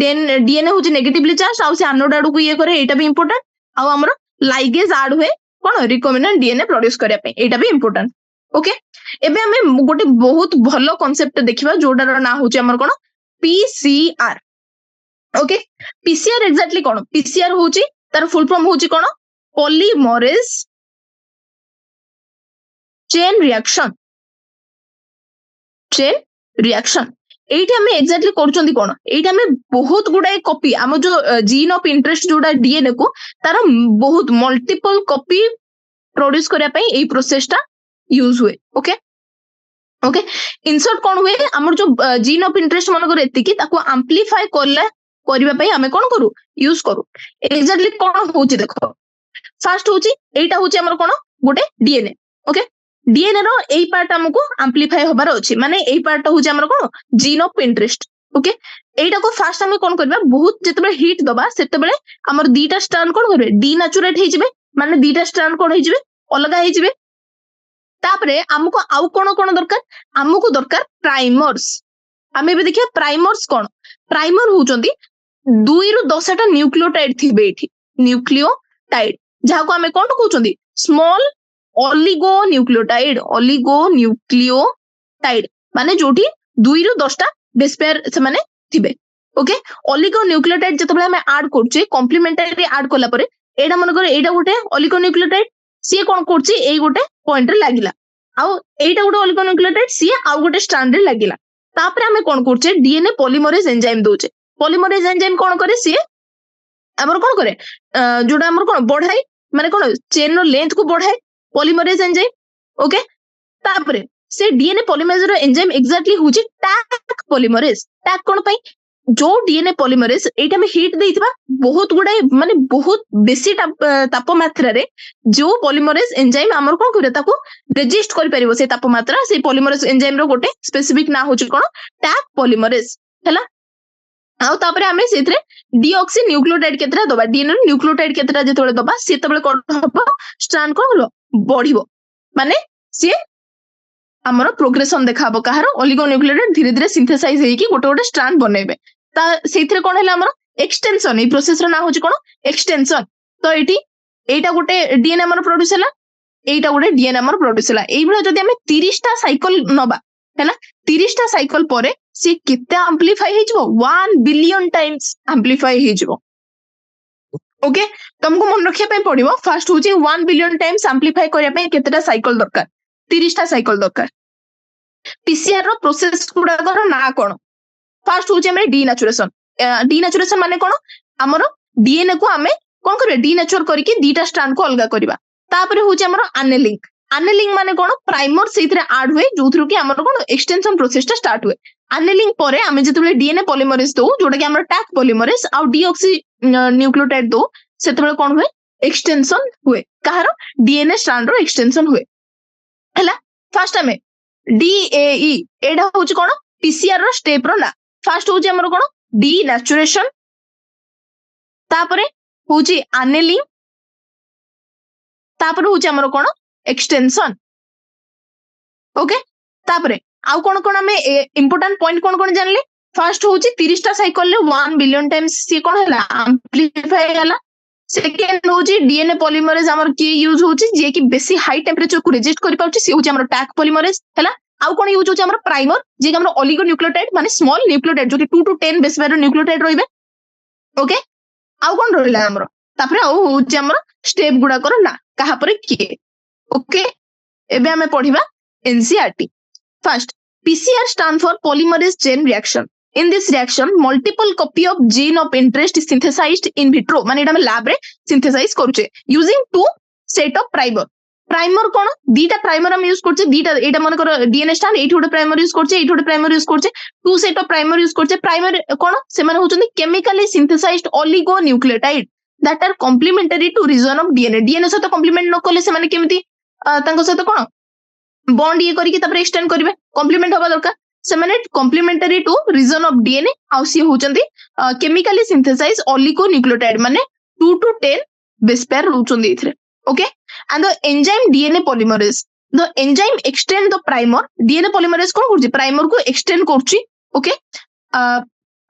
DNA होची negatively charged आउ से anode आडू को ये करे. एटा भी important. आउ हमरो ligase add हुए कौन रिकॉम्बिनेंट डीएनए प्रोड्यूस करिया पे. एटा भी इंपोर्टेंट. ओके, एबे हमें गोटे बहुत भलो कांसेप्ट देखिबा जोडार ना होची हमर कोन पीसीआर. ओके, पीसीआर एग्जैक्टली कोन पीसीआर होची तार फुल फॉर्म होची कोन polymerase chain reaction. Chain reaction एठी हमें एग्जैक्टली करचंदी कोन एठी हमें बहुत गुडाय कॉपी हम जो जीन ऑफ इंटरेस्ट जोडा डीएनए को तार बहुत मल्टीपल कॉपी प्रोड्यूस करिया पे ए प्रोसेस ता यूज हुए. ओके ओके, इंसर्ट कोन हुए हमर जो जीन ऑफ इंटरेस्ट मन करे एति की ताको एम्प्लीफाई करला करिबा पे हमें कोन करू यूज करू. एग्जैक्टली कोन होची देखो. फर्स्ट होची एटा होची हमर कोन गोटे डीएनए. ओके, डीएनए रो एई पार्ट हमको एम्प्लीफाई होबार अछि, माने एई पार्ट होची हमर कोन जीन ऑफ इंटरेस्ट. ओके, एटा को फर्स्ट हमें कोन करबा बहुत जेतबे हीट दबा सेते बेले हमर दीटा स्ट्रैंड कोन करबे डीनेचुरेट हे जिवे, माने दीटा स्ट्रैंड कोन हे जिवे अलगा हे जिवे. तापरे हमको आउ कोन कोन दरकार हमको दरकार प्राइमर्स. हमें भी देखिए प्राइमर्स कोन प्राइमर होचंदी 2 रु 10 टा न्यूक्लियोटाइड थिबे एठी. न्यूक्लियोटाइड जहा को हमें कोन कहउचंदी स्मॉल ऑलिगोन्यूक्लियोटाइड. ऑलिगोन्यूक्लियोटाइड माने जोठी 2 रु 10 टा बेस पेयर से माने थिबे. ओके, ऑलिगोन्यूक्लियोटाइड जतबे हमें ऐड करछे कॉम्प्लीमेंटरी ऐड करला परे एडा मन करे एडा गोटे ऑलिगोन्यूक्लियोटाइड सी कोन करछी एई गोटे पॉइंट रे लागिला आउ एटा गोटे ऑलिगोन्यूक्लियोटाइड सी आउ गोटे स्ट्रैंड रे लागिला. तापरे हमें कोन करछे डीएनए पॉलीमरेज एंजाइम दोचे. पॉलीमरेज एंजाइम कोन करे सी हमर कोन करे जोडा हमर कोन बढ़ाई माने कोन चेन रो लेंथ को बढ़ाई पॉलीमरेज एंजाइम. ओके, तापरे से डीएनए पॉलीमरेज रो एंजाइम एग्जैक्टली होची टैक पॉलीमरेज. टैक कोन पई जो डीएनए पॉलीमरेज एटा में हीट देइतबा बहुत गुडे माने बहुत बेसी तापमात्रा रे जो पॉलीमरेज एंजाइम हमर कोन करे ताको रेजिस्ट करि परिबो से तापमात्रा. से पॉलीमरेज एंजाइम रो गोटे स्पेसिफिक ना होची कोन टैक पॉलीमरेज हैला. आउ तापरे हमें सेथरे डीऑक्सी न्यूक्लियोटाइड केतरा दबा डीएनए न्यूक्लियोटाइड केतरा जेतबे दबा सेतबे कोन हबो स्ट्रैंड कोन हलो बढ़िबो, माने से हमरो प्रोग्रेशन देखाबो कहारो ऑलिगोन्यूक्लियोटाइड धीरे धीरे सिंथेसाइज हेकी गोटे गोटे स्ट्रैंड बनेबे. ता सेथरे कोन हैला हमरो एक्सटेंशन. ए प्रोसेस रो ना होची कोन एक्सटेंशन. तो एटी एटा गोटे डीएनए हमरो प्रोड्यूस हैला, एटा गोटे डीएनए हमरो प्रोड्यूस हैला. एई भला जदी हमें 30 टा साइकिल नबा हैला 30 टा साइकिल परे से केते एम्प्लीफाई हे जबो 1 बिलियन टाइम्स एम्प्लीफाई हे जबो. ओके, तुमको मन रखिया पे पड़िबो फर्स्ट होची 1 बिलियन टाइम्स एम्प्लीफाई करिया पे केतेटा साइकिल दरकार 30 टा साइकिल दरकार. पीसीआर रो प्रोसेस गुडा कर ना कोन फर्स्ट होची हमरे डीनेचुरेशन. डीनेचुरेशन माने कोन हमरो डीएनए को हमें कोन करे डीनेचर करके दीटा स्ट्रैंड को अलगा करबा. तापरे होची हमरो अनेलिंग. अनेलिंग माने कोन प्राइमर सेथरे ऐड हुए जोथरु कि हमरो कोन एक्सटेंशन प्रोसेस ता स्टार्ट हुए. अनेलिंग परे हमें जतबे डीएनए पॉलीमरेज दो जोटा कि हमरो टैक पॉलीमरेज आ डीऑक्सी न्यूक्लियोटाइड दो सेतबे कोन हुए एक्सटेंशन हुए कहारो डीएनए स्ट्रैंड रो एक्सटेंशन हुए हैला. फर्स्ट हमें डीएई एडा होची कोन पीसीआर रो स्टेप रो ना. फर्स्ट होची हमरो कोन डीनेचुरेशन, तापरे होची अनेलिंग, तापरे होची हमरो कोन एक्सटेंशन. ओके, तापरे आउ कोन कोन हमें इंपोर्टेंट पॉइंट कोन कोन जानले फर्स्ट होची 30 टा साइकिल ले 1 बिलियन टाइम्स सी कोन हला एम्प्लीफाई हला। सेकेंड होची डीएनए पॉलीमरेज हमर की यूज होची जे कि बेसी हाई टेंपरेचर को रेजिस्ट करि पाउची सी होची हमर टैग पॉलीमरेज हला। आउ कोन यूज होची हमर प्राइमर जे कि हमर ओलिगोन्यूक्लियोटाइड माने स्मॉल न्यूक्लियोटाइड जो कि 2 to 10 बेस पेयर न्यूक्लियोटाइड रहिबे। ओके आउ कोन रहला हमर तापरे आउ होची हमर स्टेप गुडा कर ना कहा परे किए। ओके एबे हमें पढिबा NCERT. First PCR stand for polymerase chain reaction. In this reaction, multiple copy of gene of interest is synthesized in vitro. माने एटा हम लैब रे सिंथेसाइज करूचे using two set of primer. Primer कोन दीटा प्राइमर हम यूज करछे दीटा एटा मन कर डीएनए स्टैंड एठी गोटे प्राइमर यूज करछे एठी गोटे प्राइमर यूज करछे two set of primer use करछे। प्राइमर कोन से माने होचंदी chemically synthesized oligonucleotide that are complementary to region of DNA. DNA से तो कॉम्प्लीमेंट न करले से माने केमिति तांको से तो कोन बॉन्ड ये करी कि तपर एक्सटेंड करिवे कॉम्प्लीमेंट होबा दरकार। से माने complementary to region of DNA आउ सी होचंदी केमिकली सिंथेसाइज ओलिगोन्यूक्लियोटाइड माने 2 to 10 बेस पेयर रहउचंदी इथरे। Okay and the enzyme DNA polymerase, the enzyme extend the primer DNA polymerase कोन करछि प्राइमर को एक्सटेंड करछि। Okay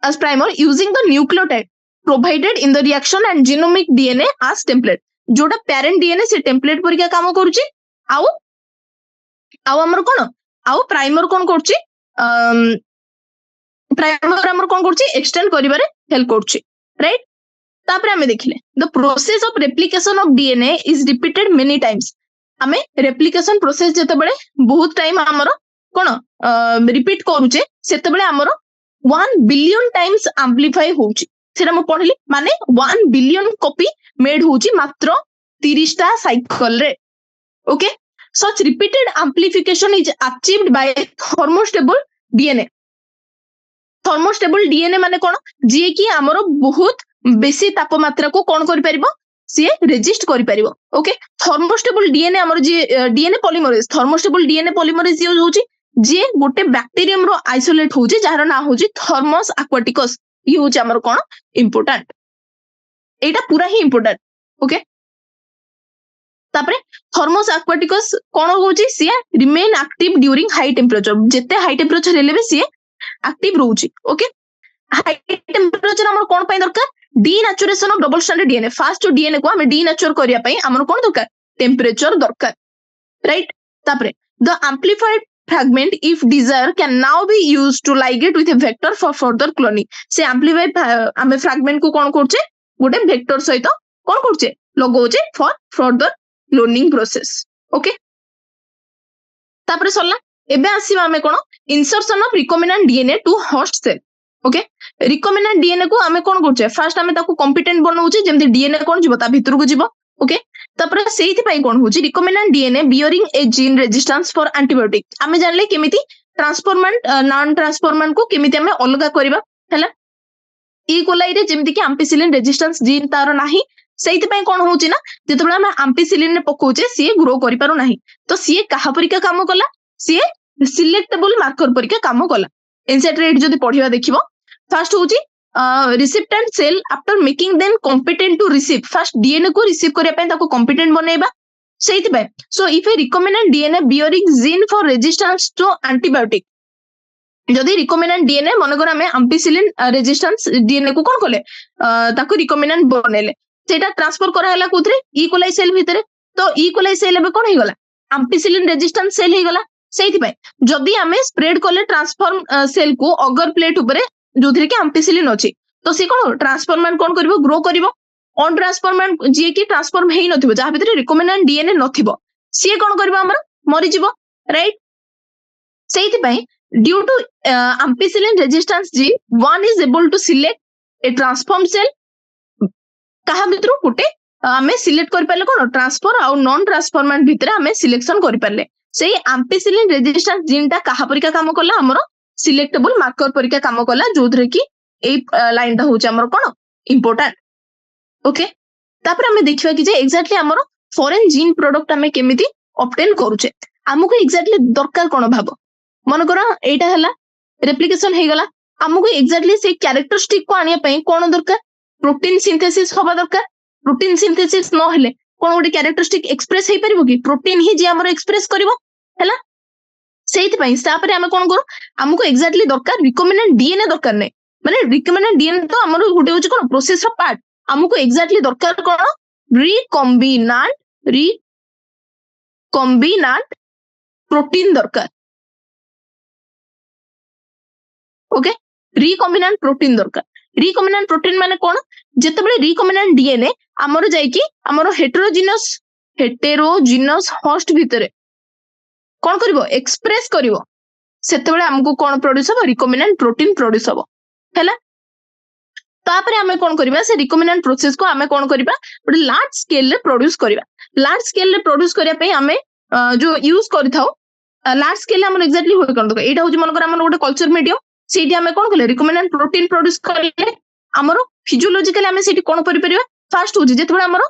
as primer using the nucleotide provided in the reaction and genomic DNA as template। जोटा parent DNA से template परिका काम करछि आउ हमर कोन आउ प्राइमर कोन करछि प्राइमर हमर कोन करछि एक्सटेंड करिबारे हेल्प करछि राइट। तापरे हमें देखिले the process of replication of DNA is repeated many times. हमें रेप्लिकेशन प्रोसेस जते बळे बहुत टाइम हमर कोन रिपीट करूचे सेते बळे हमर 1 बिलियन टाइम्स एम्प्लीफाई होउची सेटा म पढली माने 1 बिलियन कॉपी मेड होउची मात्र 30 टा साइकिल रे। Okay such repeated amplification is achieved by thermostable DNA. Thermostable DNA माने कोन जे कि हमर बहुत बेसी तापमात्रा को कोन करि परिबो सी रेजिस्ट करि परिबो। ओके थर्मोस्टेबल डीएनए हमर जे DNA polymerase thermostable DNA polymerase use होची जे गोटे बैक्टीरियम रो आइसोलेट होची जहार ना होची थर्मस एक्वाटिकस ये होची हमर कोन इंपोर्टेंट एटा पूरा ही इंपोर्टेंट। ओके तापरे थर्मस एक्वाटिकस कोन होची सी remain active during high temperature जेते हाई टेंपरेचर हेले बे सी एक्टिव रहउची। ओके हाई टेंपरेचर हमर कोन पय दरकार denaturation of double stranded DNA fast DNA को हम डीनेचर करिया पय हमर कोन दरकार टेंपरेचर दरकार राइट। तापरे the amplified fragment if desire can now be used to ligate with a vector for further cloning. से एम्प्लीफाइड हम फ्रैगमेंट को कोन करछे गोटे वेक्टर सहित कोन करछे लगोचे for further cloning process. Okay तापरे सरला एबे आसीबा हमें कोन insertion of recombinant DNA to host cell. Okay recombinant DNA को हमें कोन करछे फर्स्ट हमें ताको कॉम्पिटेंट बनाउचे जेमति डीएनए कोन जिवो ता भितर को जिवो। ओके तापर सेहिति पई कोन होची recombinant DNA bearing A gene resistance for antibiotic. हमें जानले केमिति ट्रांसफॉर्मेंट नॉन ट्रांसफॉर्मेंट को केमिति हमें अलगा करबा हैला ई कोलाई रे जेमति कि एम्पिसिलिन रेजिस्टेंस जीन तार नाही सेहिति पई कोन होची ना जेतबेला हमें एम्पिसिलिन ने पकोचे सी ग्रो करि पारो नाही तो सी कहा परिका काम कला सी सिलेक्टेबल मार्कर परिका काम कला। एनसीईआरटी जदि पढिबा देखिबो फर्स्ट होची recipient cell after making them competent to receive first DNA को रिसीव करिया पय ताको कॉम्पिटेंट बनेबा सेहिति पय। So if a recombinant DNA bearing gene for resistance to antibiotic जदि रिकॉम्बिनेंट डीएनए मनकर हमें एम्पिसिलिन रेजिस्टेंस डीएनए को कोन कले ताको रिकॉम्बिनेंट बनेले सेटा ट्रांसफर करा हला कोथरे ई कोलाई सेल भितरे तो ई कोलाई सेल एबे कोन हेगला एम्पिसिलिन रेजिस्टेंस सेल हेगला सेहिति पय। जदि हमें स्प्रेड कले ट्रांसफॉर्म सेल को अगर प्लेट ऊपरे जोथरे कि एम्पिसिलिन अछि तो से कोन ट्रांसफॉर्मेंट कोन करबो ग्रो करबो ऑन ट्रांसफॉर्मेंट जे कि ट्रांसफॉर्म हेइ नथिबो जहा भितरे रिकॉम्बिनेंट डीएनए नथिबो से कोन करबो हमर मरि जिवो राइट। सेहिति पय due to ampicillin resistance gene one is able to select a transform cell कहा भितरो गुटे हमें सिलेक्ट कर पाले कोन ट्रांसफर आ नॉन ट्रांसफॉर्मेंट भितरे हमें सिलेक्शन कर पाले सेही एम्पिसिलिन रेजिस्टेंस जीन ता कहा परिका काम कला हमर सिलेक्टेबल मार्कर परिका काम कला जोथरे कि ए लाइन ता होचे हमर कोन इंपोर्टेंट। ओके तापर हमें देखिबा कि जे एक्जेक्टली हमर फॉरेन जीन प्रोडक्ट हमें केमिति ऑब्टेन करूचे हमको एक्जेक्टली दरकार कोन भाबो मन करा एटा हला रेप्लिकेशन हे गला हमको एक्जेक्टली से कैरेक्टरिस्टिक को आनिया पई कोन दरकार प्रोटीन सिंथेसिस होबा दरकार। प्रोटीन सिंथेसिस न हेले कोन गोटे कैरेक्टरिस्टिक एक्सप्रेस हे परिबो कि प्रोटीन ही जे हमर एक्सप्रेस करबो हैला ସେଇଥିପାଇଁ ତାପରେ ଆମେ କଣ କରୁ ଆମକୁ ଏକ୍ଜାକ୍ଟଲି ଦରକାର ରିକମେଣ୍ଡେଡ ଡିଏନଏ ଦରକାର ନାହିଁ ମାନେ ରିକମେଣ୍ଡେଡ ଡିଏନଏ ତ ଆମର ଗୋଟେ ହଉଛି କଣ ପ୍ରୋସେସ ର ପାର୍ଟ ଆମକୁ ଏକ୍ଜାକ୍ଟଲି ଦରକାର କଣ ରିକମ୍ବିନାଣ୍ଟ ପ୍ରୋଟିନ ଦରକାର ओके रिकम्बिनांट प्रोटीन दरकार रिकम्बिनांट प्रोटीन माने कोन जेतेबेले रिकम्बिनांट डीएनए हमर जाईकी हमर हेटेरोजिनस होस्ट भितरे कोन करबो एक्सप्रेस करबो सेतेबेले हमकु कोन प्रोड्यूस हो रिकम्बिनांट प्रोटीन प्रोड्यूस हो हैला तापरे हमें कोन करबा से रिकम्बिनांट प्रोसेस को हमें कोन करबा बट लार्ज स्केल रे प्रोड्यूस करबा लार्ज स्केल रे प्रोड्यूस करिया पे हमें जो यूज करथाओ लार्ज स्केल हमर एग्जैक्टली होय कोन दको एटा होजी मनकर हमर गोटे कल्चर मीडियम सेठी हमें कोन कले रिकम्बिनांट प्रोटीन प्रोड्यूस करले हमर फिजियोलॉजिकली हमें सेठी कोन करि परिबा फर्स्ट होजी जेतबे हमर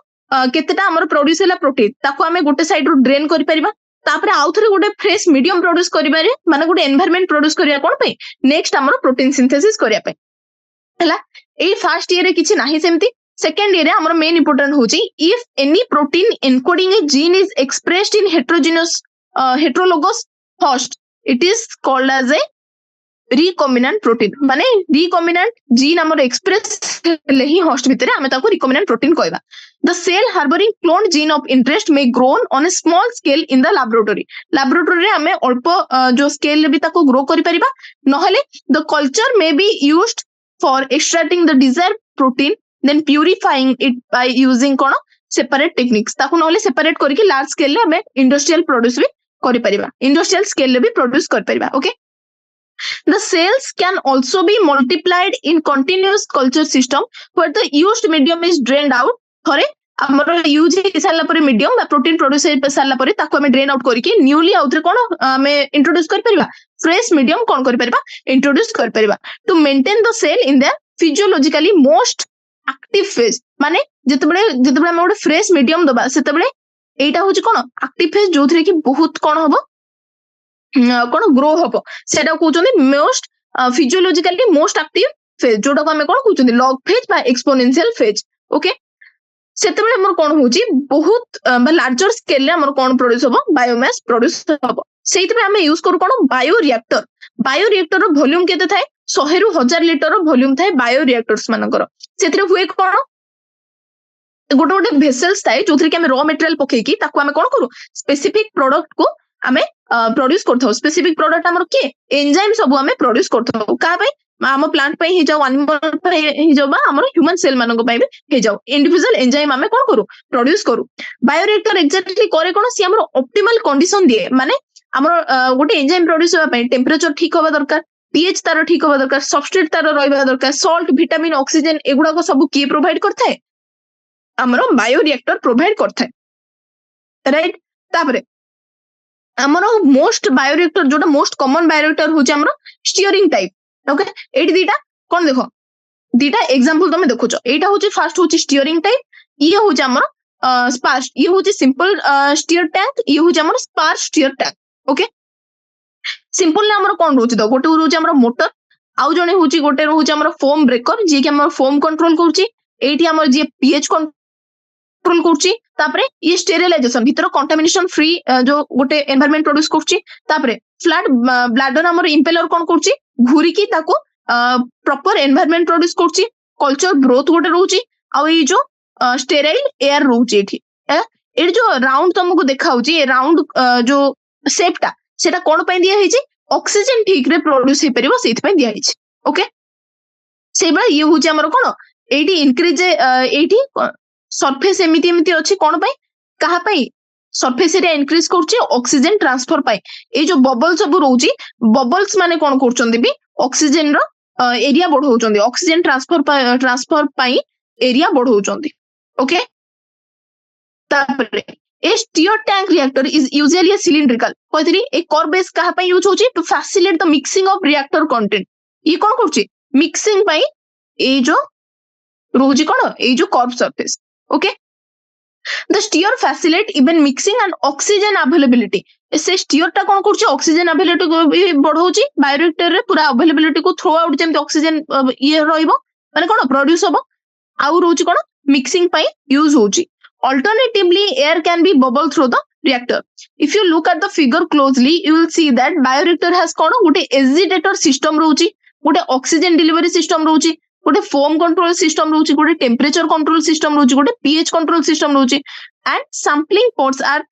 केतेटा हमर प्रोड्यूस हैला प्रोटीन ताको हमें गोटे साइड रो ड्रेन करि परिबा तापरे आउथरे गोटे फ्रेश मीडियम प्रोड्यूस करिबारे माने गोटे एनवायरनमेंट प्रोड्यूस करिया कोन पे नेक्स्ट हमर प्रोटीन सिंथेसिस करिया पे हैला ए फर्स्ट ईयर रे किछि नाही सेमती सेकंड ईयर रे हमर मेन इंपोर्टेंट होची if any protein encoding a gene is expressed in heterogenous heterologous host it is called as a recombinant protein माने रिकम्बिनांट जीन हमर एक्सप्रेस ले ही होस्ट भितरे हमें ताको रिकम्बिनांट प्रोटीन कहबा the cell harbouring clone gene of interest may grown on a small scale in the laboratory रे हमें अल्प जो स्केल भी ताको ग्रो करि परिबा नहले the culture may be used for extracting the desired protein then purifying it by using कोन सेपरेट टेक्निक्स ताको नहले सेपरेट करके लार्ज स्केल रे हमें इंडस्ट्रियल प्रोड्यूस भी करि परिबा इंडस्ट्रियल स्केल रे भी प्रोड्यूस करि परिबा okay The cells can also be multiplied in continuous culture system where the used medium is drained out. थरे हमरो यूज हे साला परे मीडियम बा प्रोटीन प्रोड्यूस हे साला परे ताको हमें ड्रेन आउट करके न्यूली आउथरे कोन हमें इंट्रोड्यूस कर परिबा फ्रेश मीडियम कोन कर परिबा इंट्रोड्यूस कर परिबा to maintain the cell in the physiologically most active phase माने जेतबेले हम गोटे फ्रेश मीडियम दबा सेतबेले एटा होची कोन एक्टिव फेज जोथरे की बहुत कोन होबो कोन ग्रो हबो सेटा कहउचंदी most physiologically most active phase जोटा को हमें कोन कहउचंदी लॉग फेज बा एक्सपोनेंशियल फेज ओके सेतेबेले हमर कोन होची बहुत लार्जर स्केल रे हमर कोन प्रोड्यूस हबो बायोमास प्रोड्यूस हबो सेइते पे हमें यूज करू कोन बायो रिएक्टर रो वॉल्यूम केते थाए 100 रु 1000 लीटर रो वॉल्यूम थाए बायो रिएक्टर्स मानकर सेतरे हुए कोन गोटे गोटे भेसल्स थाए जोथरे कि हमें रॉ मटेरियल पकेई की ताको हमें कोन करू स्पेसिफिक प्रोडक्ट को हमें प्रोड्यूस करथौ स्पेसिफिक प्रोडक्ट हमर के एंजाइम सब हमें प्रोड्यूस करथौ का भाई हम प्लांट पे ही जाऊ एनिमल पे ही जाऊ बा हमर ह्यूमन सेल मानन को पे भी हे जाऊ इंडिविजुअल एंजाइम हमें कोन करू प्रोड्यूस करू बायोरिएक्टर एग्जैक्टली करे कोन सी हमर ऑप्टिमल कंडीशन दिए माने हमर गोटे एंजाइम प्रोड्यूस होबा पे टेंपरेचर ठीक होबा दरकार पीएच तार ठीक होबा दरकार सबस्ट्रेट तार रहबा दरकार सॉल्ट विटामिन ऑक्सीजन एगुडा को सब की प्रोवाइड करथाय हमर बायोरिएक्टर प्रोवाइड करथाय राइट तापरे हमर मोस्ट बायोरिएक्टर जोटा मोस्ट कॉमन बायोरिएक्टर होचे हमर स्टीयरिंग टाइप ओके एटी दीटा कोन देखो दीटा एग्जांपल तमे देखोचो एटा होचे फर्स्ट होचे स्टीयरिंग टाइप ये होचे हमर स्पार्स ये होचे सिंपल स्टीयर टैंक ये होचे हमर sparged stirred tank okay simple ने हमर कोन होचे तो गोटे होचे हमर मोटर आउ जने होचे गोटे होचे हमर फोम ब्रेकर जे कि हमर फोम कंट्रोल करची एटी हमर जे पीएच कंट्रोल करची तापरे ये स्टेरिलाइजेशन भीतर कंटामिनेशन फ्री जो गोटे एनवायरनमेंट प्रोड्यूस करची तापरे फ्लैट ब्लैडर हमर इंपेलर कोन करची घुरी की ताको प्रॉपर एनवायरनमेंट प्रोड्यूस करची कल्चर ग्रोथ गोटे रहउची आ ई जो स्टेराइल एयर रहउची एठी ए जो राउंड तुमको देखाउची ए राउंड जो शेपटा सेटा कोन पय दिया हेची ऑक्सीजन ठीक रे प्रोड्यूस हे परिबो सेति पय दिया हेची ओके सेबा ये होची हमर कोन एठी इंक्रीज एठी सरफेस एमिति अछि कोन पय कहा पय सरफेस एरिया इंक्रीज करछि ऑक्सीजन ट्रांसफर पाई ए जो बबल सब रहउची बबल्स माने कोन करचंदी भी ऑक्सीजन रो एरिया बढ़ौचंदी ऑक्सीजन ट्रांसफर पाई एरिया बढ़ौचंदी ओके तापरे a stirred tank reactor is usually cylindrical कहतरी ए कोर बेस कहा पय यूज होची to facilitate the mixing of reactor content ये कोन करछि मिक्सिंग पाई ए जो रहउची कोन ए जो curve surface okay the steer facilitate even mixing and oxygen availability से steer टा कोन करछि ऑक्सीजन अवेलेबिलिटी को बढ़ौछि बायोरिएक्टर रे पूरा अवेलेबिलिटी को थ्रो आउट जेम ऑक्सीजन ये रहइबो माने कोन प्रोड्यूस होबो आउ रहउछि कोन मिक्सिंग पई यूज होछि alternatively air can be bubble through the reactor. If you look at the figure closely, you will see that bioreactor has कौन गोटे agitator system रहुची, गोटे oxygen delivery system रहुची, गोटे foam control system रहुची, गोटे temperature control system रहुची, गोटे pH control system रहुची, and sampling pots are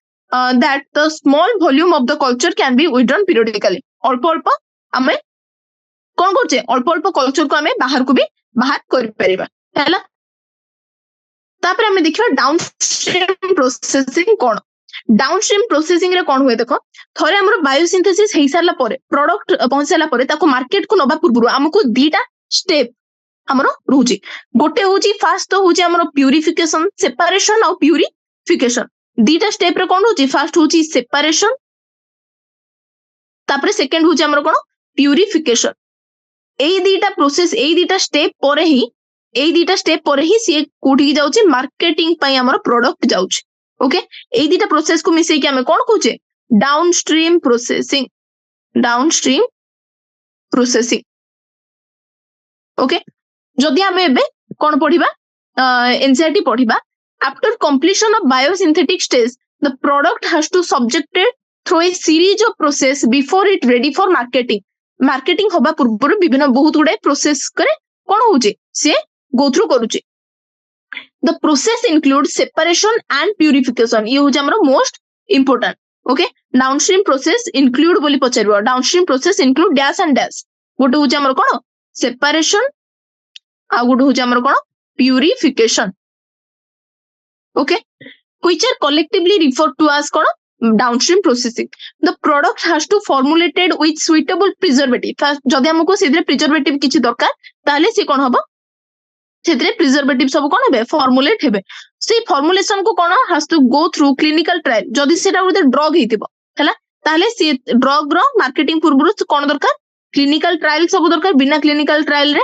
that the small volume of the culture can be withdrawn periodically. अल्प अल्प आमे कौन करछे, अल्प अल्प culture को आमे बाहर को भी बाहर करि परिबा हैला. तापर आमे देखिबा डाउनस्ट्रीम प्रोसेसिंग कोन. डाउनस्ट्रीम प्रोसेसिंग रे कोन हुए देखो, थरे हमर बायोसिंथेसिस हेई सारला परे प्रोडक्ट पहुंचला परे ताको मार्केट को नबा पूर्व हमको दीटा स्टेप हमर रहूची. गोटे होची फास्ट तो होची हमर प्यूरिफिकेशन, सेपरेशन और प्यूरिफिकेशन. दीटा स्टेप रे कोन होची, फास्ट होची सेपरेशन, तापर सेकंड होची हमर कोन प्यूरिफिकेशन. एई दीटा प्रोसेस, एई दीटा स्टेप परे ही सी कोठी जाउची मार्केटिंग पई हमर प्रोडक्ट जाउची. ओके, एई दीटा प्रोसेस को मिसे कि हमें कोन कहूचे downstream processing. Downstream processing. Okay, जदि हमें एबे कोन पढिबा एनसीईआरटी पढिबा, after completion of biosynthetic stage the product has to subjected through a series of process before it ready for marketing. Marketing होबा पूर्व विभिन्न बहुत गुडे प्रोसेस करे कोन होचे से गो थ्रू करूचे. The process includes separation and purification. ये होचे हमरो most important. Okay, downstream process include बोली पचारिबो. Downstream process include dash and dash. गोटे होचे हमरो कोन सेपरेशन, आ गोटे होचे हमरो कोन purification. Okay, which are collectively referred to as कोन downstream processing. The product has to formulated with suitable preservative. First जदि हमको सेदरे प्रिजर्वेटिव किछि दरकार ताले से कोन हबो, सेदरे प्रिजर्वेटिव सब कोन हेबे फॉर्मुलेट हेबे. से फॉर्मुलेशन को कोन has to go through clinical trial. जदि सेटा गोटे ड्रग हेतिबो हैला ताले से ड्रग रो मार्केटिंग पूर्व कोन दरकार क्लिनिकल ट्रायल सब दरकार. बिना क्लिनिकल ट्रायल रे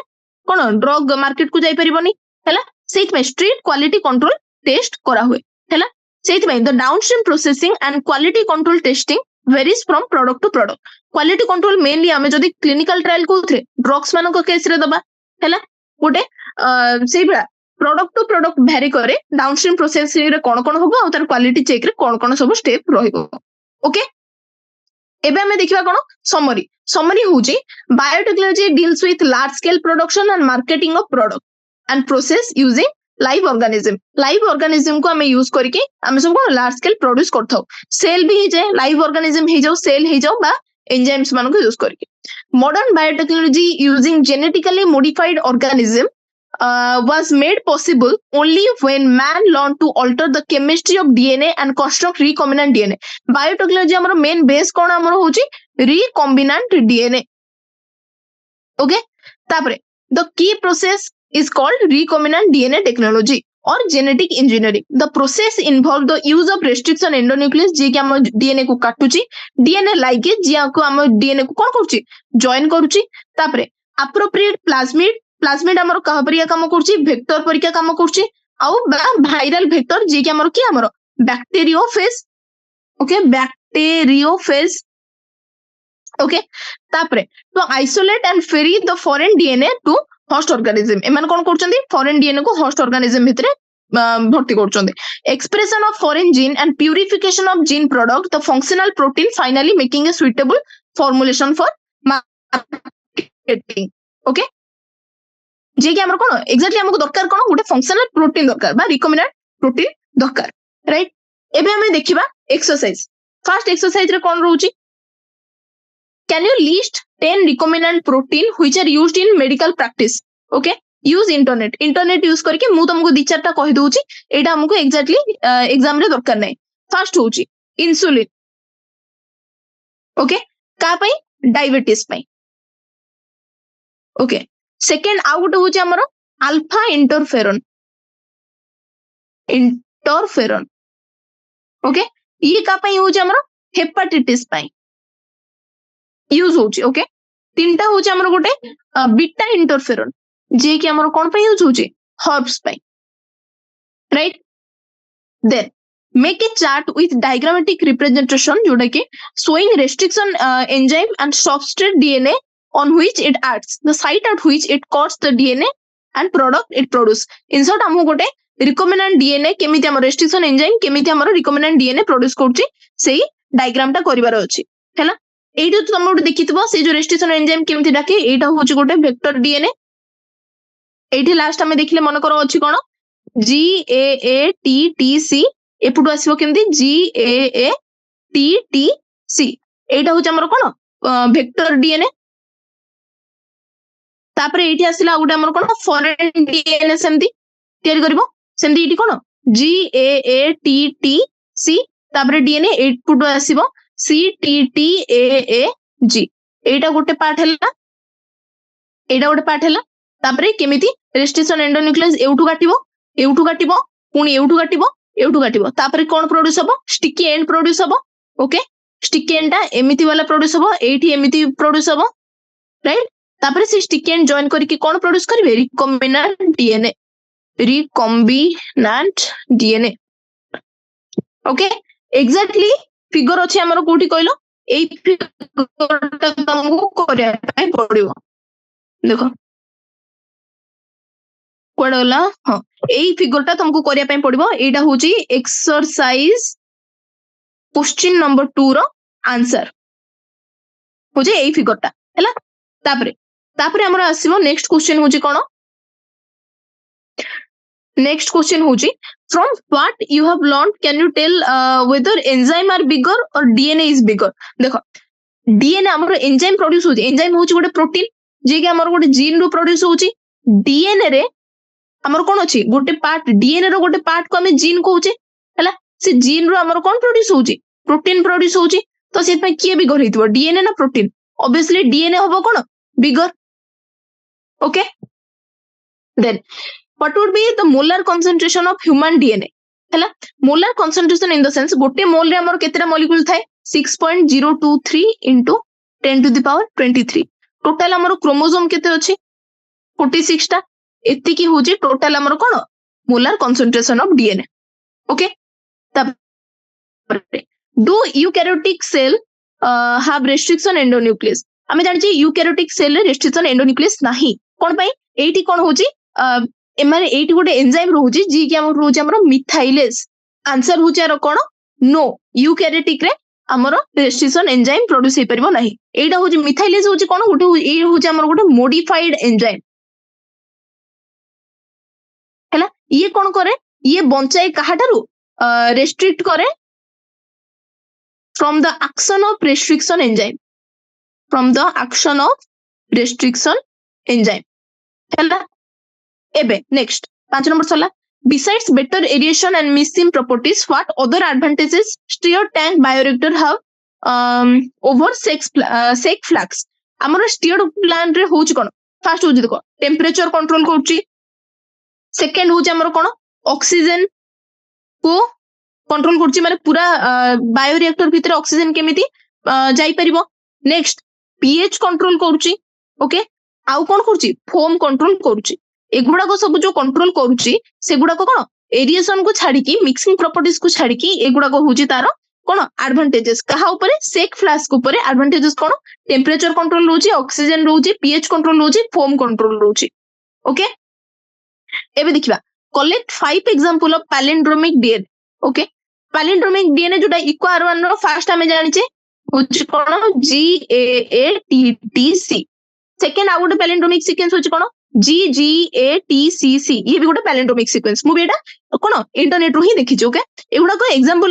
कोन ड्रग मार्केट को जाई परिबोनी हैला. सेइत में स्ट्रिक्ट क्वालिटी कंट्रोल टेस्ट करा हुए हैला. सेइत में the downstream processing and quality control testing varies from product to product. Quality control mainly हमें जदि क्लिनिकल ट्रायल कोथरे ड्रग्स मानको केस रे दबा हैला, गोटे सेई बडा प्रोडक्ट टू प्रोडक्ट भेरी करे. डाउनस्ट्रीम प्रोसेसिंग रे कोन कोन होबो और तार क्वालिटी चेक रे कोन कोन सब स्टेप रहिबो. ओके, एबे हमें देखिबा कोन समरी. समरी होची biotechnology deals with large scale production and marketing of product and process using live organism. Live organism को हमें यूज करके हमें सब कोन लार्ज स्केल प्रोड्यूस करथौ. सेल भी हे जाय, लाइव ऑर्गेनिज्म हे जाओ, सेल हे जाओ बा एंजाइम्स मानको को यूज करके. Modern biotechnology using genetically modified organism was made possible only when man learned to alter the chemistry of DNA and construct recombinant DNA. Biotechnology हमरो main base कोन हमरो होची recombinant DNA. Okay, तापरे the key process is called recombinant DNA technology or genetic engineering. The process involve the use of restriction endonuclease जे कि हम DNA को काटुची, DNA ligase जे को हम DNA को कोन करूची जॉइन करूची. तापरे appropriate प्लाज्मिड हमरो कह परिया काम करची, वेक्टर परिका काम करची, आउ वायरल वेक्टर जे कि हमरो की हमरो बैक्टीरियोफेज. Okay, bacteriophage. ओके, तापरे to isolate and ferry the foreign DNA to host organism. एमन कोन करचंदी फॉरेन डीएनए को होस्ट ऑर्गेनिज्म भितरे भर्ती करचंदी. Expression of foreign gene and purification of gene product the functional protein finally making a suitable formulation for marketing. Okay, जे कि हमर कोन एक्जेक्टली हमको दरकार कोन गोटे फंक्शनल प्रोटीन दरकार बा रिकॉम्बिनेंट प्रोटीन दरकार. राइट, एबे हमें देखिबा एक्सरसाइज. फर्स्ट एक्सरसाइज रे कोन रहउची, can you list 10 recombinant protein which are used in medical practice. Okay, use internet use करके मु तुमको दि चारटा कहि दोउची, एटा हमको एक्जेक्टली एग्जाम रे दरकार नै. फर्स्ट होउची इंसुलिन. ओके, का पई डायबिटीज पई. ओके, सेकेंड आउ गोटे होची हमरो अल्फा इंटरफेरॉन. ओके, ये का पई होची हमरो हेपाटाइटिस पई यूज होची. ओके, तीनटा होची हमरो गोटे बीटा इंटरफेरॉन जे कि हमरो कोन पई यूज होची हर्ब्स पई. Right, then make a chart with diagrammatic representation जोटा कि showing restriction enzyme and substrate DNA on which it acts, the site at which it cuts the DNA and product it produce. In short हमको गोटे recombinant DNA केमिति हमर restriction enzyme केमिति हमर recombinant DNA produce करछि सेही diagram टा करिवार अछि हैला एइटो तुम गोटे देखितबो से जो restriction enzyme केमिति डाके एटा होछि गोटे vector DNA एइठी लास्ट हमें देखिले मन करो अछि कोन GAATTC एपुटो आसीबो केमिति GAATTC एइटा होछि हमर कोन vector DNA तापरे एठी आसिला गोटे हमर कोन फॉरेन डीएनए सेमती तयारी करबो सेमती एठी कोन GAATTC तापरे डीएनए एपुटो आसीबो CTTAAG एटा गोटे पार्ट हैला तापरे केमिति रेस्ट्रिक्शन एंडोन्यूक्लियस एउठु काटिबो पुनी एउठु काटिबो तापरे कोन प्रोड्यूस हबो स्टिकी एंड प्रोड्यूस हबो ओके स्टिकी एंड टा एमिति वाला प्रोड्यूस हबो एठी एमिति प्रोड्यूस हबो राइट तापरे से स्टिकी एंड जॉइन करके कोन प्रोड्यूस करबे recombinant DNA okay exactly figure अछि हमर कोठी कहलो एई फिगर तुमको करिया पय पड़िबो देखो कोडला हां एई फिगर ता तुमको करिया पय पड़िबो एटा होची एक्सरसाइज क्वेश्चन नंबर 2 रो आंसर होजे एई फिगर ता हैला तापरे हमरा आसीबो नेक्स्ट क्वेश्चन होची कोन नेक्स्ट क्वेश्चन होची from what you have learned can you tell whether enzyme are bigger or DNA is bigger देखो DNA हमर एंजाइम प्रोड्यूस होची एंजाइम होची गोटे प्रोटीन जे कि हमर गोटे जीन रो प्रोड्यूस होची DNA रे हमर कोन अछि गोटे पार्ट DNA रो गोटे पार्ट को हमें जीन कहूचे हैला से जीन रो हमर कोन प्रोड्यूस होची प्रोटीन प्रोड्यूस होची तो से पे के बिगर हेतिबो DNA ना प्रोटीन ऑब्वियसली DNA होबो कोन bigger okay then what would be the molar concentration of human DNA हैला molar concentration in the sense गोटे मोल रे हमर केतेटा मॉलिक्यूल थाए 6.023 into 10 to the power 23 total हमर क्रोमोसोम केते अछि 46 टा एति की होची टोटल हमर कोन molar concentration of DNA okay तब do eukaryotic cell have restriction endonucleus हमें जानि छी eukaryotic cell रे restriction endonucleus नाही कोन पई एठी कोन होची एमारे एटी गोटे एंजाइम रहउची जी कि हमर रहउची हमर मिथाइलेज आंसर होची आरो कोन नो यूकैरियोटिक रे हमर रेस्ट्रिक्शन एंजाइम प्रोड्यूस हे परबो नाही एटा होची मिथाइलेज होची कोन गोटे ए होची हमर गोटे मॉडिफाइड एंजाइम हैला ये कोन करे ये बंचाए काहाटारु रेस्ट्रिक्ट करे from the action of restriction enzyme हैला एबे नेक्स्ट 5 नंबर सला besides better aeration and missim properties what other advantages stirred tank bioreactor have over sec flux हमर स्टीयर्ड प्लांट रे होच कोन फर्स्ट होच देखो टेंपरेचर कंट्रोल करछि सेकंड होच हमर कोन ऑक्सीजन को कंट्रोल करछि माने पूरा बायोरिएक्टर भीतर ऑक्सीजन केमिति जाई परिबो नेक्स्ट पीएच कंट्रोल करछि ओके आउ कोन करछि फोम कंट्रोल करछि एगुडा को सब जो कंट्रोल करूची सेगुडा को कोन एरिएशन को छाडी की मिक्सिंग प्रॉपर्टीज को छाडी की एगुडा को होची तारो कोन एडवांटेजेस कहा ऊपर सेक फ्लास्क ऊपर एडवांटेजेस कोन टेंपरेचर कंट्रोल रहउची ऑक्सीजन रहउची पीएच कंट्रोल रहउची फोम कंट्रोल रहउची ओके एबे देखिबा collect 5 example of palindromic DNA okay palindromic DNA जोटा इक्वा आर1 रो फर्स्ट हमें जानिचे होची कोन GAATTC सेकंड आ गोटे पैलिंड्रोमिक सीक्वेंस होची कोन GGATCC ये भी गोटे पैलिंड्रोमिक सीक्वेंस मु बेटा कोन इंटरनेट रो ही देखि ओके एगुडा को एग्जाम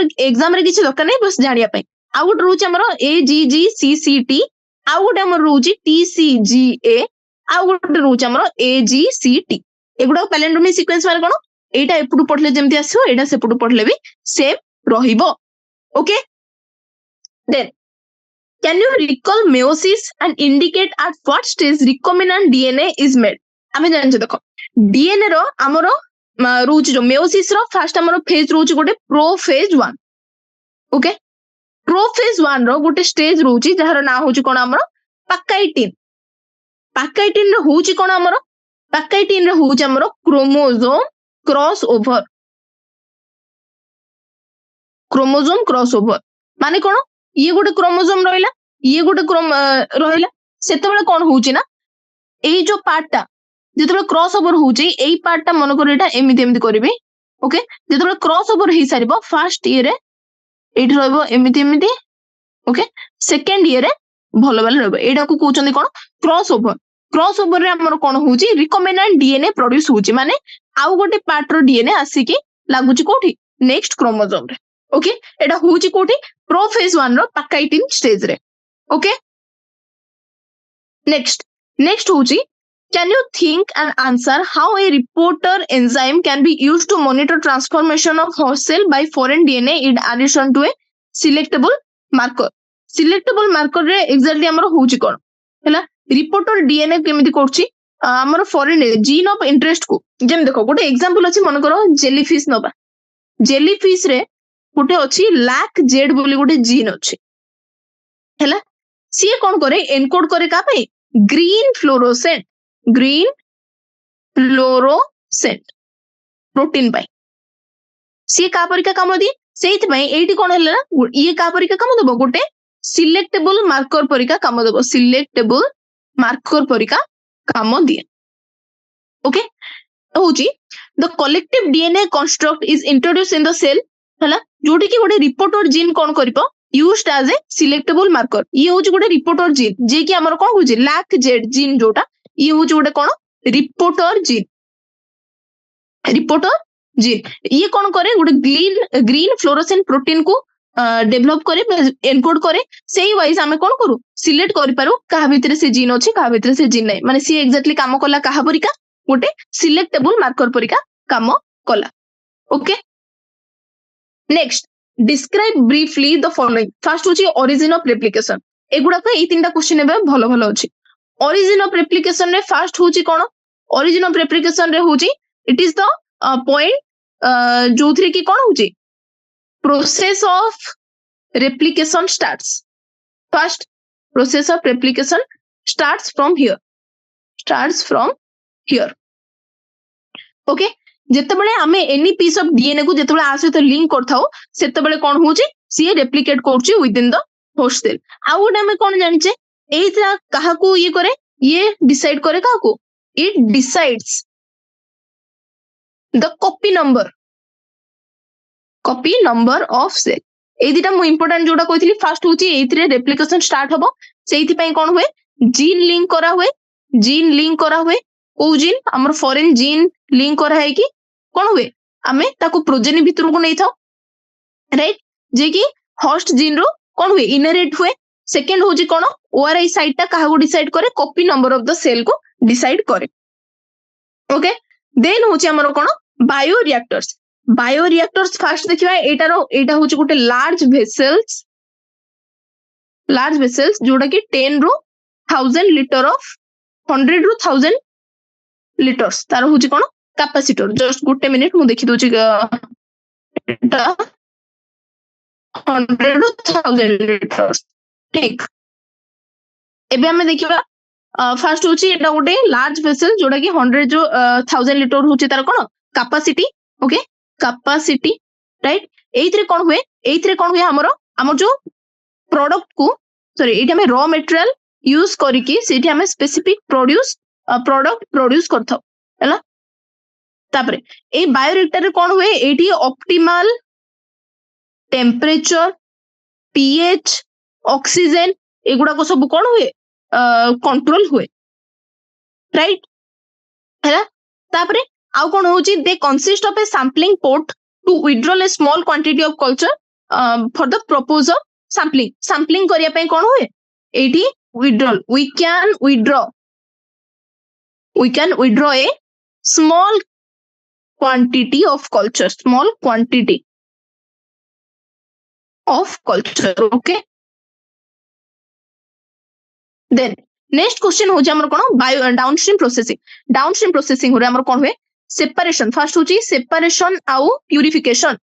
रे किछि दरकार नै बस जानिया पई आ गोटे रहउची हमर AGGCCT आ गोटे हमर रहउची TCGA आ गोटे रहउची हमर AGCT एगुडा पैलिंड्रोमिक सीक्वेंस माने कोन एटा एपुडु पढले जेमति आसीओ एटा सेपुडु पढले भी सेम रहिबो okay then can you recall meiosis and indicate at what stage recombinant DNA is made आमे जानछे देखो डीएनए रो हमरो रूच जो मेयोसिस रो फर्स्ट हमरो फेज रूच गोटे प्रोफेज 1 ओके प्रोफेज 1 रो गोटे स्टेज रूची जहार ना होची कोन हमरो पैकाइटिन रो होची कोन हमरो पैकाइटिन रो होची हमरो क्रोमोसोम क्रॉस ओवर माने कोन ये गोटे क्रोमोसोम रहिला ये गोटे रहिला सेते बेले कोन होची ना एई जो पार्ट टा যেତେବେଳେ क्रॉस ओवर होउची एई पार्ट टा मन कर एटा एमिति एमिति करबी ओके जेतेबेले क्रॉस ओवर हेई सारिबो फर्स्ट ईयर रे एठी रहइबो एमिति एमिति ओके सेकंड ईयर रे भलो भलो रहइबो एटा को कहउचंदी कोन क्रॉस ओवर रे हमर कोन होउची रिकॉम्बिनेंट डीएनए प्रोड्यूस होउची माने आउ गोटे पार्ट रो डीएनए आसी की लागुची कोठी नेक्स्ट क्रोमोसोम रे ओके एटा होउची कोठी प्रोफेज 1 रो पैकाइटिन स्टेज रे ओके नेक्स्ट होउची can you think and answer how a reporter enzyme can be used to monitor transformation of host cell by foreign DNA in addition to a selectable marker रे exactly हमरो होउची कोन हैला reporter DNA केमिति करछि हमरो foreign gene of interest को GeM देखो गोटे एग्जांपल अछि मन करो जेलीफिश नबा जेलीफिश रे गोटे अछि लैक जेड बोली गोटे जीन अछि हैला सी कोन करे एनकोड करे का पे ग्रीन फ्लोरोसेंट प्रोटीन पाई सी का परिका काम दिए सेइथ पई एठी कोन हला ये का परिका काम दबो गोटे सिलेक्टेबल मार्कर परिका काम दबो सिलेक्टेबल मार्कर परिका काम दिए ओके होची the collective DNA construct is introduce in the cell हला जोटी की गोटे रिपोर्टर जीन कोन करिपो used as a selectable marker ये होची गोटे रिपोर्टर जीन जे कि हमर कोन होची लैक जेड जीन जोटा ये होची गोटे कोन रिपोर्टर जीन ये कोन करे गोटे ग्रीन फ्लोरोसेंट प्रोटीन को डेवलप करे एनकोड करे सेही वाइज हमें कोन करू सिलेक्ट करि पारू कहा भितरे से जीन अछि कहा भितरे से जीन नै माने सी एग्जैक्टली काम कला कहा परिका गोटे सिलेक्टेबल मार्कर परिका काम कला okay next describe briefly the following first होची ओरिजिन ऑफ रेप्लिकेशन एगुडा को ए तीनटा क्वेश्चन एबे भलो भलो अछि ओरिजिन ऑफ रेप्लिकेशन रे फर्स्ट होची कोन ओरिजिन ऑफ रेप्लिकेशन रे होची इट इज द पॉइंट जोथरे की कोन होची process of replication starts first process of replication starts from here okay जेतेबेले हमें एनी पीस ऑफ डीएनए को जेतेबेले आ सहित लिंक करथाओ सेतेबेले कोन होची सी रेप्लिकेट करची within the host cell आ गोटे हमें कोन जानिचे एइता काहा को ये करे ये डिसाइड करे काहा को it decides the copy number of cell ए दिटा मु इंपोर्टेंट जोटा कहितली फर्स्ट होची एइथरे रेप्लिकेशन स्टार्ट हबो सेइथि पई कोन हुए जीन लिंक करा हुए को जीन हमर फॉरेन जीन लिंक करा है कि कोन हुए हमें ताको प्रोजेनी भितर को नै थाओ राइट जे कि होस्ट जीन रो कोन हुए इनहेरिट हुए सेकंड होची कोन ओआरआई साइट ता काहा को डिसाइड करे copy number of the cell को डिसाइड करे ओके देन होची हमर कोन बायोरिएक्टर्स फर्स्ट देखिबा एटा होची गोटे लार्ज वेसल्स जोटा कि 10 रो 1000 लीटर ऑफ 100 रो 1000 लीटर्स तार होची कोन कैपेसिटर जस्ट गोटे मिनिट मु देखि दोची एटा 100 रो 1000 लीटर्स ठीक एबे हमें देखिबा फर्स्ट होची एटा गोटे लार्ज वेसल जोटा कि 100 जो 1000 लीटर होची तार कोन कैपेसिटी ओके कैपेसिटी राइट एइथरे कोन हुए हमर जो प्रोडक्ट को सॉरी एटा में रॉ मटेरियल यूज करिकि सेठी हमें स्पेसिफिक प्रोडक्ट प्रोड्यूस करथौ हैला तापरे ए बायोरिएक्टर रे कोन हुए एठी ऑप्टिमल टेम्परेचर पीएच ऑक्सीजन एगुडा को सब कोन हुए कंट्रोल हुए राइट हैला तापरे आउ कोन होची they consist of a sampling port to withdraw a small quantity of culture for the purpose of sampling करिया पे कोन हुए एठी withdrawal we can withdraw a small quantity of culture okay then next question हो हमर कोन bio downstream processing हो हमर कोन हुए separation first होची सेपरेशन आउ प्यूरिफिकेशन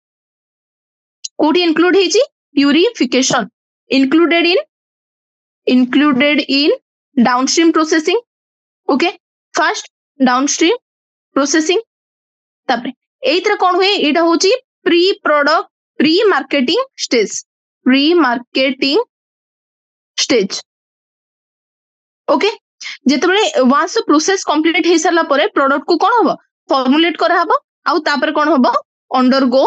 कोठी इंक्लूड हेची purification included in downstream processing okay first downstream processing तापरे एइतरा कोन हुए एटा होची प्री मार्केटिंग स्टेज ओके ଯେତେବେଳେ once ପ୍ରୋସେସ କମ୍ପ୍ଲିଟ ହେଇ ସାରିଲା ପରେ ପ୍ରଡକ୍ଟ କୁ କଣ ହବ ଫର୍ମୁଲେଟ କରାହବ ଆଉ ତାପରେ କଣ ହବ ଅଣ୍ଡରଗୋ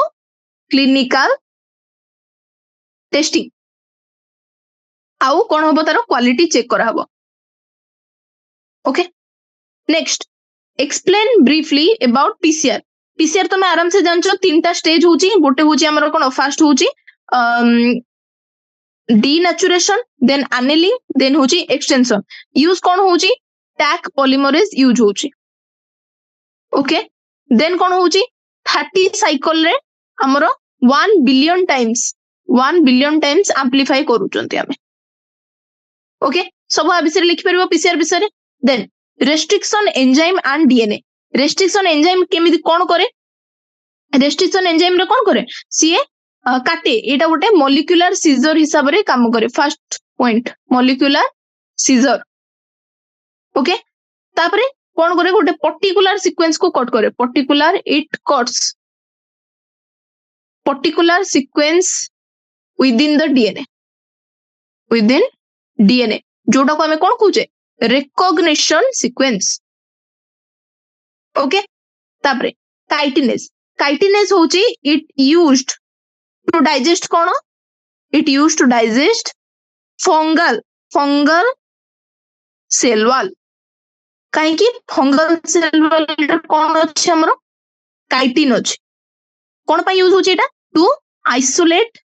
କ୍ଲିନିକାଲ टेस्टिंग आउ कौन हम तार क्वालिटी चेक कराहब okay next explain briefly about PCR PCR तुम आराम से जानছো तीनटा स्टेज होची गोटे होची हमर कोन फर्स्ट होची डीनेचुरेशन देन एनेलिंग देन होची एक्सटेंशन यूज कौन होची टैक पॉलीमरेज यूज होची ओके देन कौन होची 30 साइकिल रे हमर 1 बिलियन टाइम्स एम्प्लीफाई करूचंती हमें ओके सब आ विषय लिखि परबो पीसीआर विषय then restriction enzyme and DNA restriction enzyme केमिति कोन करे रेस्ट्रिक्शन एंजाइम रे कोन करे सीए काटे एटा गोटे मॉलिक्यूलर सीजर हिसाब रे काम करे first point molecular scissor okay तापरे कोन करे गोटे पर्टिकुलर सीक्वेंस को कट करे it cuts particular sequence within the DNA जोटा को हमें कौन कहूचे recognition sequence ओके तापरे काइटिनेज होची it used to digest कौन it used to digest fungal cell wall कहीं की fungal cell wall कौन अच्छे हमरो काइटिन अच्छे कौन पाई यूज होची एटा to isolate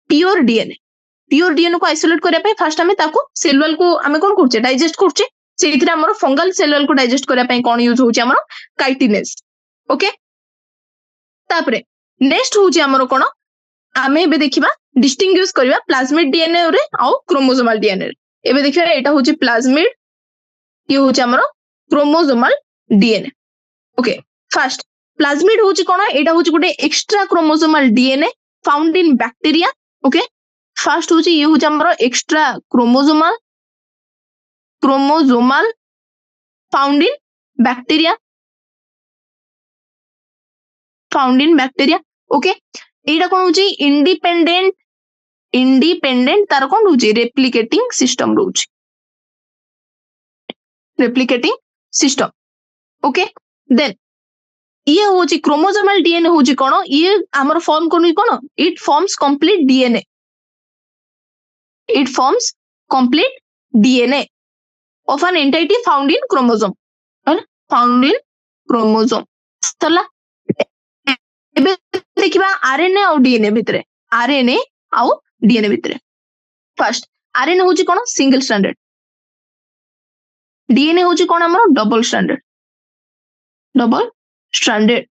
प्योर डीएनए को आइसोलेट करने पे फर्स्ट हमें ताको सेल वॉल को हमें कौन करछे डाइजेस्ट करछे सेथिरे हमर फंगल सेल वॉल को डाइजेस्ट करने पे कौन यूज होची हमर काइटिनेज ओके तापरे नेक्स्ट होची हमर कोन हमें एबे देखिबा डिस्टिंग्विश करबा प्लाज्मिड डीएनए रे आ क्रोमोसोमल डीएनए एबे देखिबा एटा होची प्लाज्मिड ये होची हमर chromosomal DNA okay first plasmid होची कोन एटा होची गुटे extra chromosomal DNA found in bacteria okay first होची ये होची हमर extra chromosomal found in bacteria okay एटा कोन होची इंडिपेंडेंट तार कोन होची रेप्लिकेटिंग सिस्टम ओके देन ये होची क्रोमोसोमल डीएनए होची कोन ये हमर form cone it forms complete DNA of an entity found in chromosome चला एबे देखिबा आरएनए और डीएनए भितरे फर्स्ट आरएनए होची कोन सिंगल स्ट्रैंडेड डीएनए होची कोन हमर डबल स्ट्रैंडेड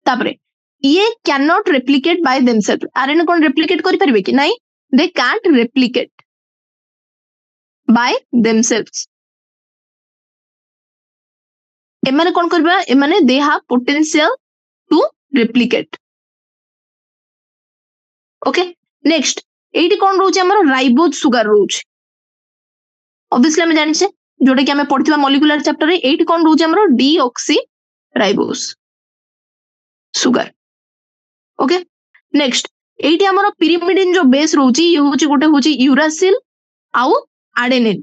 तापरे ये cannot replicate by themselves RNA कोन रेप्लिकेट करि परबे कि नहीं they can't replicate by themselves एमाने कोन करबा एमाने they have potential to replicate okay next एटी कोन रहउछ हमर राइबोज सुगर रहउछ ऑब्वियसली हम जानि छे जोटा कि हमें पढ़थिबा मॉलिक्यूलर चैप्टर रे एटी कोन रहउछ हमर deoxy ribose sugar okay next eighty हमर पिरिमिडिन जो बेस रहउछ ये होची गोटे होची यूरासिल आउ एडेनिन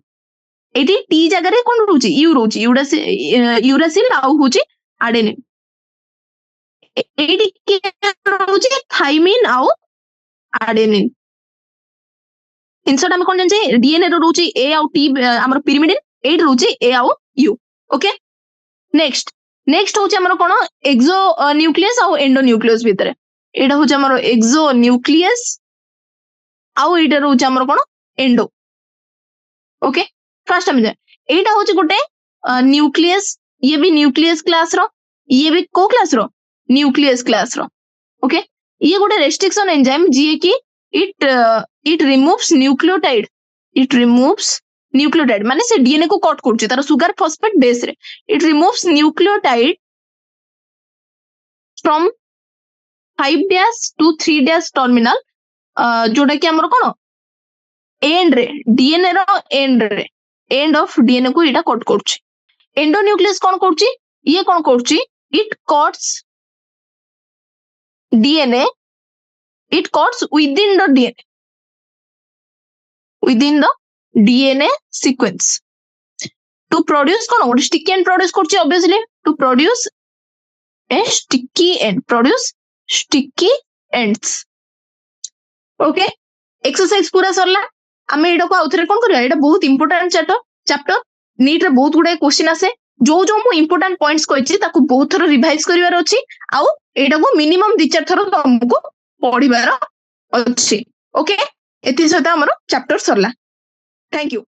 एटी टी जगह रे कोन रहउछ यू रहउछ यूरासिल आउ होची एडेनिन एटी के रहउछ थाइमिन आउ एडेनिन इंसर्ट हम कोन जाने डीएनए रो रहउछ ए आउ टी हमर पिरिमिडिन एट रहउछ ए आउ यू ओके नेक्स्ट होची हमर कोन एक्सो न्यूक्लियस आउ एंडो न्यूक्लियस भितरे एटा होची हमर एक्सो न्यूक्लियस आउ एटा रहउछ हमर कोन एंडो ओके फर्स्ट हम एटा होची गोटे न्यूक्लियस ये भी न्यूक्लियस क्लास रो ये भी को क्लास रो न्यूक्लियस क्लास रो ओके ये गोटे रेस्ट्रिक्शन एंजाइम जी कि इट रिमूव्स न्यूक्लियोटाइड माने से डीएनए को कट करछि तार सुगर फॉस्फेट बेस रे it removes nucleotide from 5' to 3' terminal जोटा कि हमर कोन एंड रे डीएनए रो एंड ऑफ डीएनए को इटा कट करछि एंडोन्यूक्लियस कोन करछि ये कोन करछि it cuts DNA it cuts within the DNA sequence. To produce कौन गोटे sticky end produce करछि obviously to produce a sticky end, produce sticky ends. Okay, exercise पूरा सरला. आमे एटा को आउथरे कोन करिया, एटा बहुत इंपोर्टेंट चैप्टर नीट रे बहुत गुडे क्वेश्चन आसे. जो जो मु इंपोर्टेंट पॉइंट्स कहछि ताको बहुत थरो रिवाइज करिवार अछि आउ एटा को मिनिमम 2-4 थरो तुमको पढिबार अछि. ओके, एति सहित हमर चैप्टर सरला. Thank you.